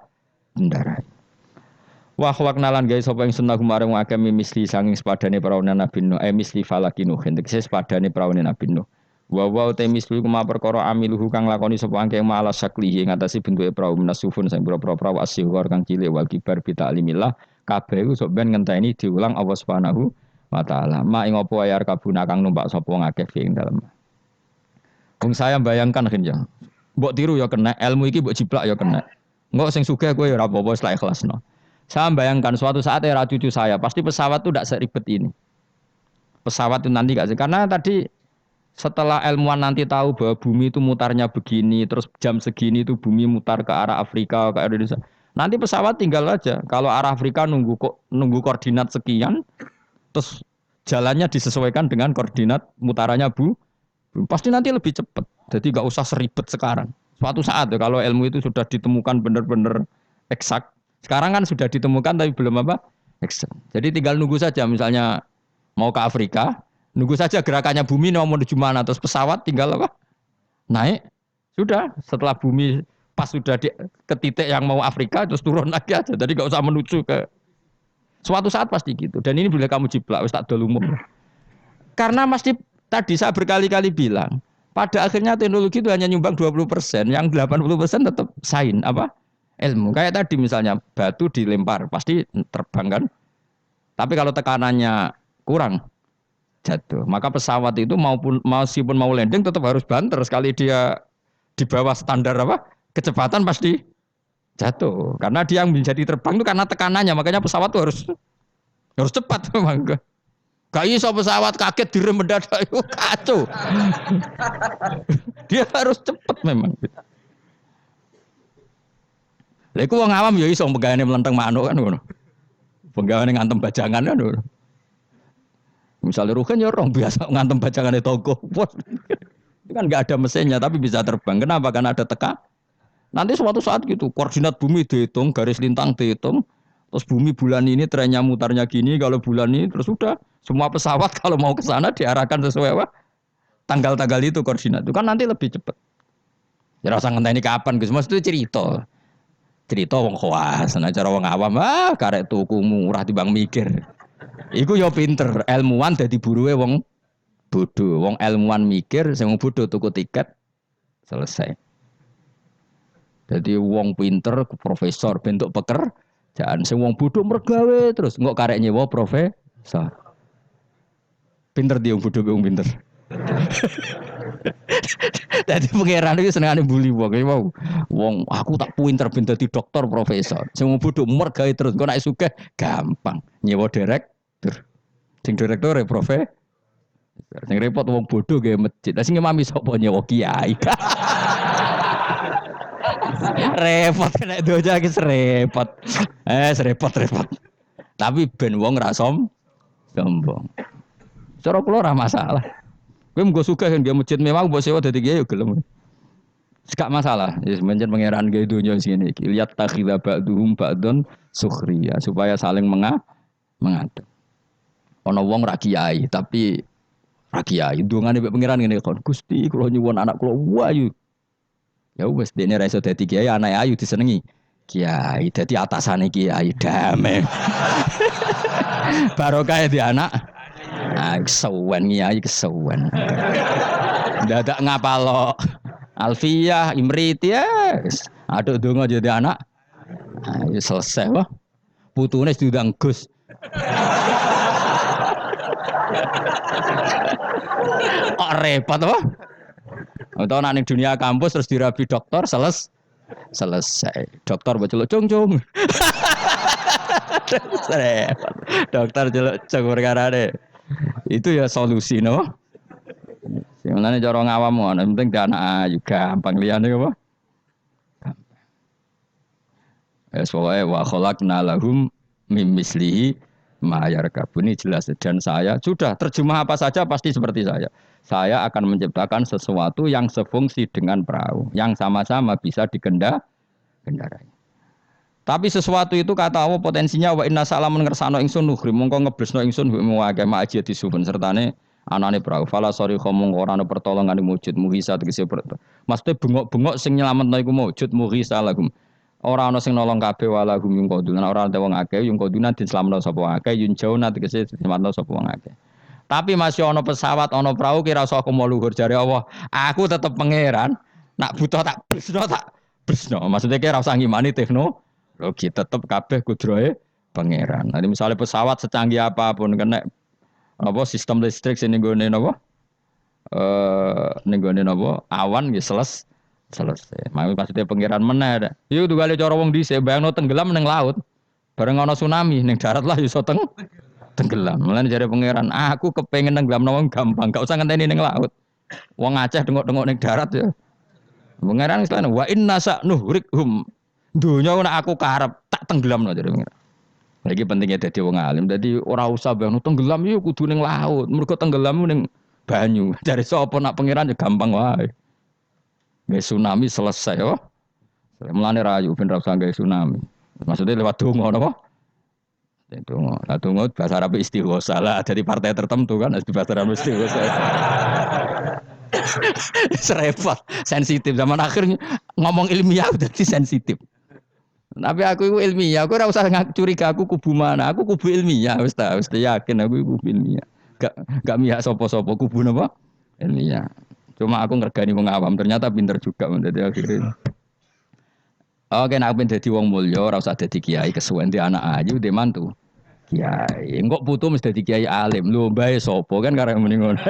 [SPEAKER 1] Wa khalaqnalan gawe sapa ing sunah kumareng akeh misli sanging sepadane praune Nabi Nuh misli falakinu hentekse sepadane praune Nabi Nuh wa te misli kuma perkara amiluhu kang lakoni sapa angke malah saklihi ngatasi bentuke prau menasufun sing pira-pira prau asyghar kang cilik wal kibar bi ta'limillah kabeh iku sok ben ngenteni diulang Allah Subhanahu wa taala ma ing apa ayar kabuna kang numpak sapa ngakeh ing dalem. Wong saya bayangkan kan ya mbok tiru ya kena ilmu iki mbok jiplak ya kena engko sing sugih kowe ya ora apa-apa wis lak ikhlasno. Saya bayangkan suatu saat era cucu saya pasti pesawat itu tidak seribet ini. Pesawat itu nanti gak sih? Karena tadi setelah ilmuwan nanti tahu bahwa bumi itu mutarnya begini, terus jam segini itu bumi mutar ke arah Afrika, ke Indonesia. Nanti pesawat tinggal aja. Kalau arah Afrika nunggu koordinat sekian, terus jalannya disesuaikan dengan koordinat mutarannya pasti nanti lebih cepat. Jadi gak usah seribet sekarang. Suatu saat kalau ilmu itu sudah ditemukan benar-benar eksak. Sekarang kan sudah ditemukan tapi belum apa? Ekstern. Jadi tinggal nunggu saja misalnya mau ke Afrika, nunggu saja gerakannya bumi mau menuju mana terus pesawat tinggal apa? Naik. Sudah, setelah bumi pas sudah ke titik yang mau Afrika terus turun lagi aja. Jadi enggak usah menuju ke suatu saat pasti gitu. Dan ini boleh kamu jiplak wis tak dol umum. Karena mesti tadi saya berkali-kali bilang, pada akhirnya teknologi itu hanya nyumbang 20%, yang 80% tetap sains apa? Ilmu. Kayak tadi misalnya batu dilempar pasti terbang kan. Tapi kalau tekanannya kurang jatuh. Maka pesawat itu meskipun mau landing tetap harus banter sekali dia di bawah standar apa? Kecepatan pasti jatuh. Karena dia yang menjadi terbang itu karena tekanannya. Makanya pesawat itu harus cepat memang. Gak iso pesawat kaget direm mendadak kacau. Dia harus cepat memang. Lha iku wong awam ya iso pegawene mlenteng manuk kan ngono. Pegawene ngantem bajangan kan ngono. Misalnya Ruhin ya orang biasa ngantem bajangane toko. Itu kan enggak ada mesinnya tapi bisa terbang. Kenapa? Karena ada teka. Nanti suatu saat gitu koordinat bumi dihitung, garis lintang dihitung, Terus bumi bulan ini trennya mutarnya gini, kalau bulan ini terus sudah semua pesawat kalau mau ke sana diarahkan sesuai apa? Tanggal-tanggal itu koordinat itu kan nanti lebih cepat. Ya rasa ngenteni kapan Gus, Mas itu cerita. Cerita wong khawas, nah cara wong awam karek tuku murah timbang mikir. Iku ya pinter, ilmuwan dadi buruwe wong bodoh. Wong ilmuwan mikir, sing wong bodoh tuku tiket selesai. Jadi wong pinter profesor bentuk pekerjaan, sing wong bodoh mergawe terus engko karek nyewa profesor. Pinter dia wong bodoh wong pinter. Dadi pangeran iki senengane bully wong. Wow. Wong aku tak pinter ben dadi dokter profesor. Sing wong bodoh mergawe terus engko nek sugih gampang nyewa direktur. Sing direktur e profesor. Sing repot wong bodoh gawe masjid. Lah sing imami sapa nyewa kiai. Repot kena doja iki repot. Repot. Tapi ben wong ra sombong. Cara kula ora masalah. Kowe mung sugih kan dia masjid mewah mbok sewa dadi kiai yo gelem. Gak masalah. Ya semenjen pangeran gawe donya sini iki. Lihat takhidha ba'duhum ba'dun sukhriya supaya saling mengadep. Ana wong ra kiai tapi ra kiai dongane mbek pangeran ngene kon. Gusti kula nyuwun anak kula wayu. Ya wis dene ra iso dadi kiai anake ayu disenengi. Kiai dadi atasane kiai damai. Barokah di anak. Kesuwen kiai kesuwen. Dadak ngapalo Alfiyah Imrit ya. Aduh donga jadi anak. Ya selesai wah. Putune diundang Gus. Kok repot wah. Atau ning dunia kampus terus dirabi dokter selesai. Dokter baceluk cung. Dokter celuk cung perkarane. Itu ya solusi no. Sebenarnya cara ngawam ngono, penting dana ayu gampang liyane apa? Soalnya wa khalaqna lahum mim mislihi ma yarkabun ini jelas dan saya sudah terjemah apa saja pasti seperti saya. Saya akan menciptakan sesuatu yang sefungsi dengan perahu, yang sama-sama bisa dikendarai. Tapi sesuatu itu kata Allah potensinya wa inna salamun ngersano ingsun nuhri mongko ngeblesno ingsun wa akeh maaji disuwun sertane anane perahu fala sori khomong ora ana pertolongan wujud muhisa tegese maksudnya bengok-bengok sing nyelametno iku wujud muhisa lahum ora ana sing nolong kabeh walahum yung kodunan ora ana wong akeh yung kodunan diselametno sapa akeh yun jauna tegese diselametno sapa wong akeh. Tapi masih ana pesawat ana perahu kira usah aku mau luhur jare Allah aku tetep pangeran nak butuh tak bresno maksudnya kira usah ngimani teknologi tetep kabeh kudrohe pangeran. Nanti misalnya pesawat secanggih apapun kena apa sistem listrik sini nggone napa nenggone napa awan nggih selesai. Mau maksudnya pangeran meneh. Iku dugale cara wong dhisik bayangno tenggelam ning laut. Bareng ana tsunami ning darat lah iso tenggelam. Mulane jare pangeran, aku kepengin tenggelamno wong gampang, gak usah ngenteni ning laut. Wong Aceh dengok-dengok ning darat ya. Pangeran istilahnya wa inna sa'nuhrikhum. Dunya nek aku karep tak tenggelamno jare pangeran. Lagi pentingnya dadi wong alim. Dadi ora usah bayangno tenggelam yo kudu ning laut. Mergo tenggelam ning banyu. Dari sapa nak pangeran ya gampang wae. Nggih tsunami selesai yo. Mulane rayu ben ra usah gawe tsunami. Maksudnya lewat donga napa? Donga. Lah donga bahasa Arab istighosa lah dari partai tertentu kan di bahasa Arab istighosa. Serempet, sensitif zaman akhir ngomong ilmiah udah sensitif. Tapi aku itu ilmiah, aku ora usah curiga aku kubu mana, aku kubu ilmiah wis yakin aku kubu ilmiah. Gak mihak sapa-sapa kubu napa? Ilmiah. Cuma aku ngergani wong awam ternyata pinter juga menjadi akhirnya. Oke, nek ben dadi wong mulya ora usah dadi kiai kesuwen di anak ayu di mantu. Kiai, engko putu mesti dadi kiai alim. Lho mbae sapa kan karek muni ngono.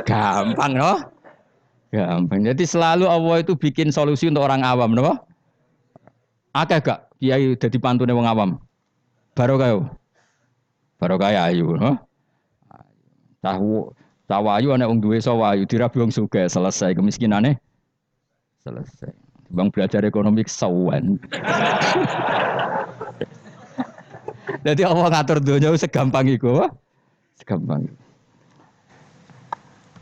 [SPEAKER 1] Gampang loh. Gampang. Jadi selalu Allah itu bikin solusi untuk orang awam, napa? Akeh gak kiai dadi pantune wong awam? Barokah. Barokah ayu, no? Sawayu ana wong duwe sawayu dirabi wong sugih selesai kemiskinane. Selesai. Bang belajar ekonomi kesawan. Jadi Allah ngatur dunia segampang iku, segampang.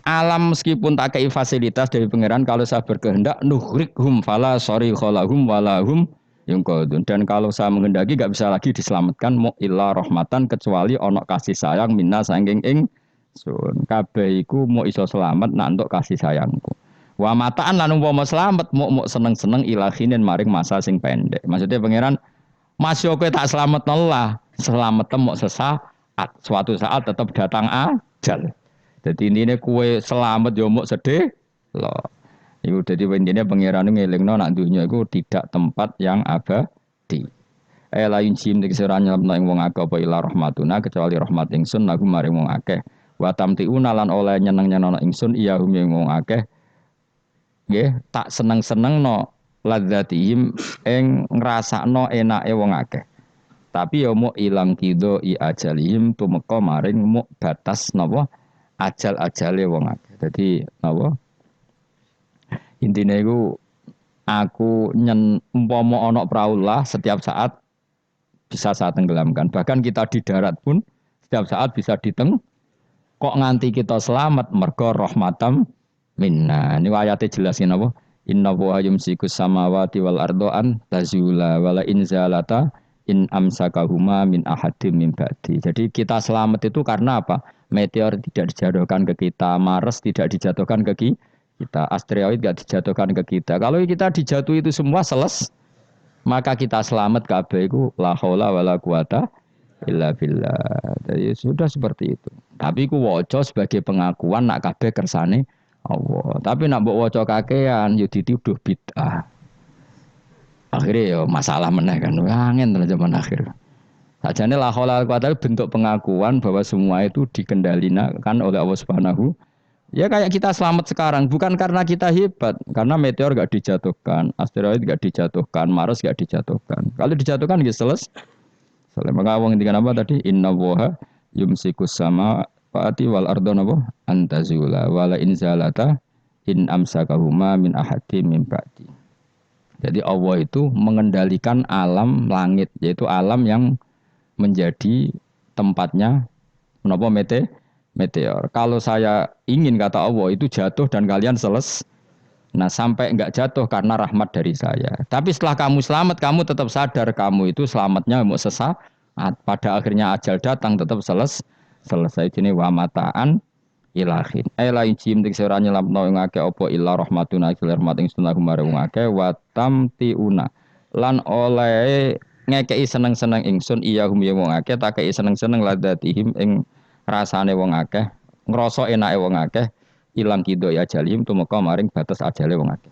[SPEAKER 1] Alam meskipun tak kei fasilitas dari pangeran kalau saya berkehendak nuhrikhum fala sorry kholahum walahum yungqadun. Dan kalau saya menghendaki gak bisa lagi diselamatkan mu illa rahmatan kecuali ono kasih sayang minna saking ingsun. Kabeh iku mu iso selamat nak entuk kasih sayangku. Wa mataan lan umpama selamat mu seneng-seneng ilahinin maring masa sing pendek. Maksudnya pangeran Mas yo kowe tak selamat Allah, selamat temu sesaat. Suatu saat tetap datang ajal. Jadi intinya kue selamat yo muk sedih loh. Iku dadi intinya pangeran ngelingno nak dunya iku tidak tempat yang abadi. Lain sim iki sira nyelapno ing wong akeh apa ila rahmatuna kecuali rahmat ingsun lagu maring wong akeh. Wa tamtiuna lan oleh nyeneng-nyenengno ingsun iya hum ing wong akeh. Nggih, tak seneng-senengno ladzatihim ing ngrasakno enake wong akeh. Tapi ya mau ilang kido I ajalihim tumeka maring mau batas napa ajal-ajale wong akeh. Dadi napa intine iku aku umpama ana praulah setiap saat bisa saya tenggelamkan. Bahkan kita di darat pun setiap saat bisa kok nganti kita selamat mergo rahmatam minna. Ini ayatnya jelasin apa? Inna wa yumsikus samawati wal ardoan tazula wala inzalata in amsakahuma min ahadim min ba'di. Jadi kita selamat itu karena apa? Meteor tidak dijatuhkan ke kita, Mars tidak dijatuhkan ke kita, asteroid tidak dijatuhkan ke kita. Kalau kita dijatuh itu semua maka kita selamat kabeh iku la haula wala quwata illa billah. Jadi sudah seperti itu. Tapi ku waca sebagai pengakuan nak kabeh kersane Allah. Tapi nak mbok waca kakean yo dituduh bid'ah. Akhirnya ya masalah meneh kan. Angin dalam zaman akhir. Sajane la haula wala quwata bentuk pengakuan bahwa semua itu dikendalikan oleh Allah Subhanahu. Ya kayak kita selamat sekarang bukan karena kita hebat, karena meteor enggak dijatuhkan, asteroid enggak dijatuhkan, Mars enggak dijatuhkan. Kalau dijatuhkan ya selesai. Maka wong ngendikan apa tadi? Inna waha yumsikus sama Fa'ati wal ardon apa? Antazula wala inzalata in amsakahuma min ahadim min ba'di. Jadi Allah itu mengendalikan alam langit, yaitu alam yang menjadi tempatnya menapa meteor. Kalau saya ingin kata Allah itu jatuh dan kalian selesai. Nah sampai enggak jatuh karena rahmat dari saya. Tapi setelah kamu selamat, kamu tetap sadar kamu itu selamatnya mau sesaat. Pada akhirnya ajal datang tetap selesai jenis wa mataan ilahin. Lain jim dik sira nyelamno ing akeh apa illa rahmatuna ila rahmat ing sunah marang akeh wa tamtiuna lan oleh ngekeki seneng-seneng ingsun iya hum ya wong akeh tak kei seneng-seneng ladatihim ing rasane wong akeh ngrasa enake wong akeh ilang kido ya jalim tumeka maring batas ajale wong akeh.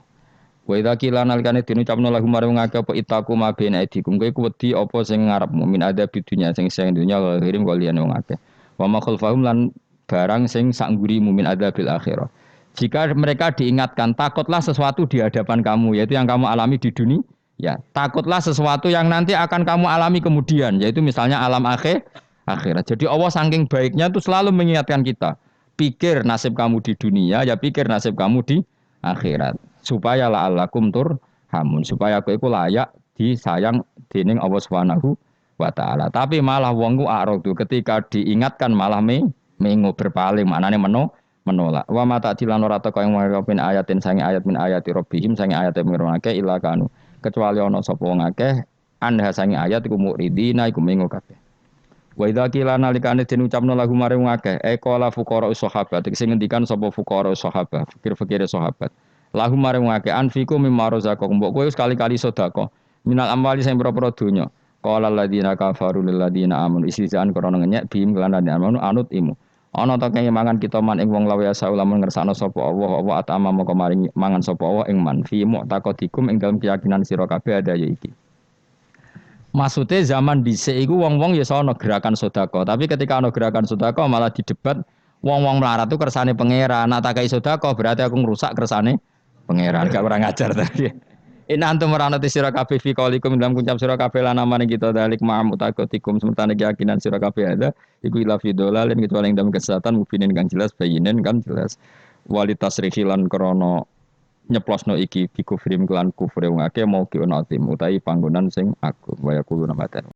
[SPEAKER 1] Wa idza qila nalikane dinucapno lagu maring wong akeh apa itaku mabena edikum kowe wedi apa sing ngarepmu min ada bidunya sing dunya ngirim kaliyan wong akeh. Wa ma khalfahum lan barang sing sangguri mumin adzabil akhirah. Jika mereka diingatkan takutlah sesuatu di hadapan kamu yaitu yang kamu alami di dunia, ya takutlah sesuatu yang nanti akan kamu alami kemudian yaitu misalnya alam akhirat. Jadi Allah saking baiknya itu selalu mengingatkan kita. Pikir nasib kamu di dunia, ya pikir nasib kamu di akhirat. Supaya la'allakum turhamun, supaya aku iku layak disayang dening Allah Subhanahu wa ta'ala. Tapi malah wong ku a'radu ketika diingatkan malah mengo berpaling maknane menolak. Wa mata dilan ora teko ing min ayatin sange ayat min ayati rabbihim sange ayat mirwanake ila kanu. Kecuali ana sapa wong akeh anha sange ayat iku muridina iku mengo kabeh. Wa idza qila nalikane den ucapno lagu mare wong akeh qala fuqara sahabat sing ngendikan sapa fuqara sahabat fikir-fikire sahabat. Lagu mare wong akeh anfiku mimma razaqakum mbok kowe sekali-kali sedekah minal amwali sing pira-pira donya. Qala alladziina kafaru lil ladziina aamanu istizaan krana ngenyek bihim lan amanu anut imu. Ana ta kang mangan kita man ing wong lawe asa lamun ngersakno sapa Allah apa atama moko maring mangan sapa Allah ing man fi mu'taqadikum ing dalem keyakinan sira kabeh ada ya iki. Maksudnya zaman dhisik iku wong-wong ya sono gerakan sedekah, tapi ketika ana gerakan sedekah malah didebat wong-wong melarat itu kersane pangeran. Nek tak kei sedekah berarti aku ngrusak kersane pangeran, gak kurang ajar tadi. In antum meranati sira kabeh fi qaulikum dalam ucap sira kabeh lan amane kita dalik ma'am utakotikum sementara keyakinan sira kabeh ada iku ila fi dolalin kecuali dalam kesesatan mubinin kang jelas bayinen kan jelas walitasrihi lan krana nyeplosno iki fi kufrim kelan kufre wong akeh mau ki ono tim utahi panggonan sing agung waya kulo namaten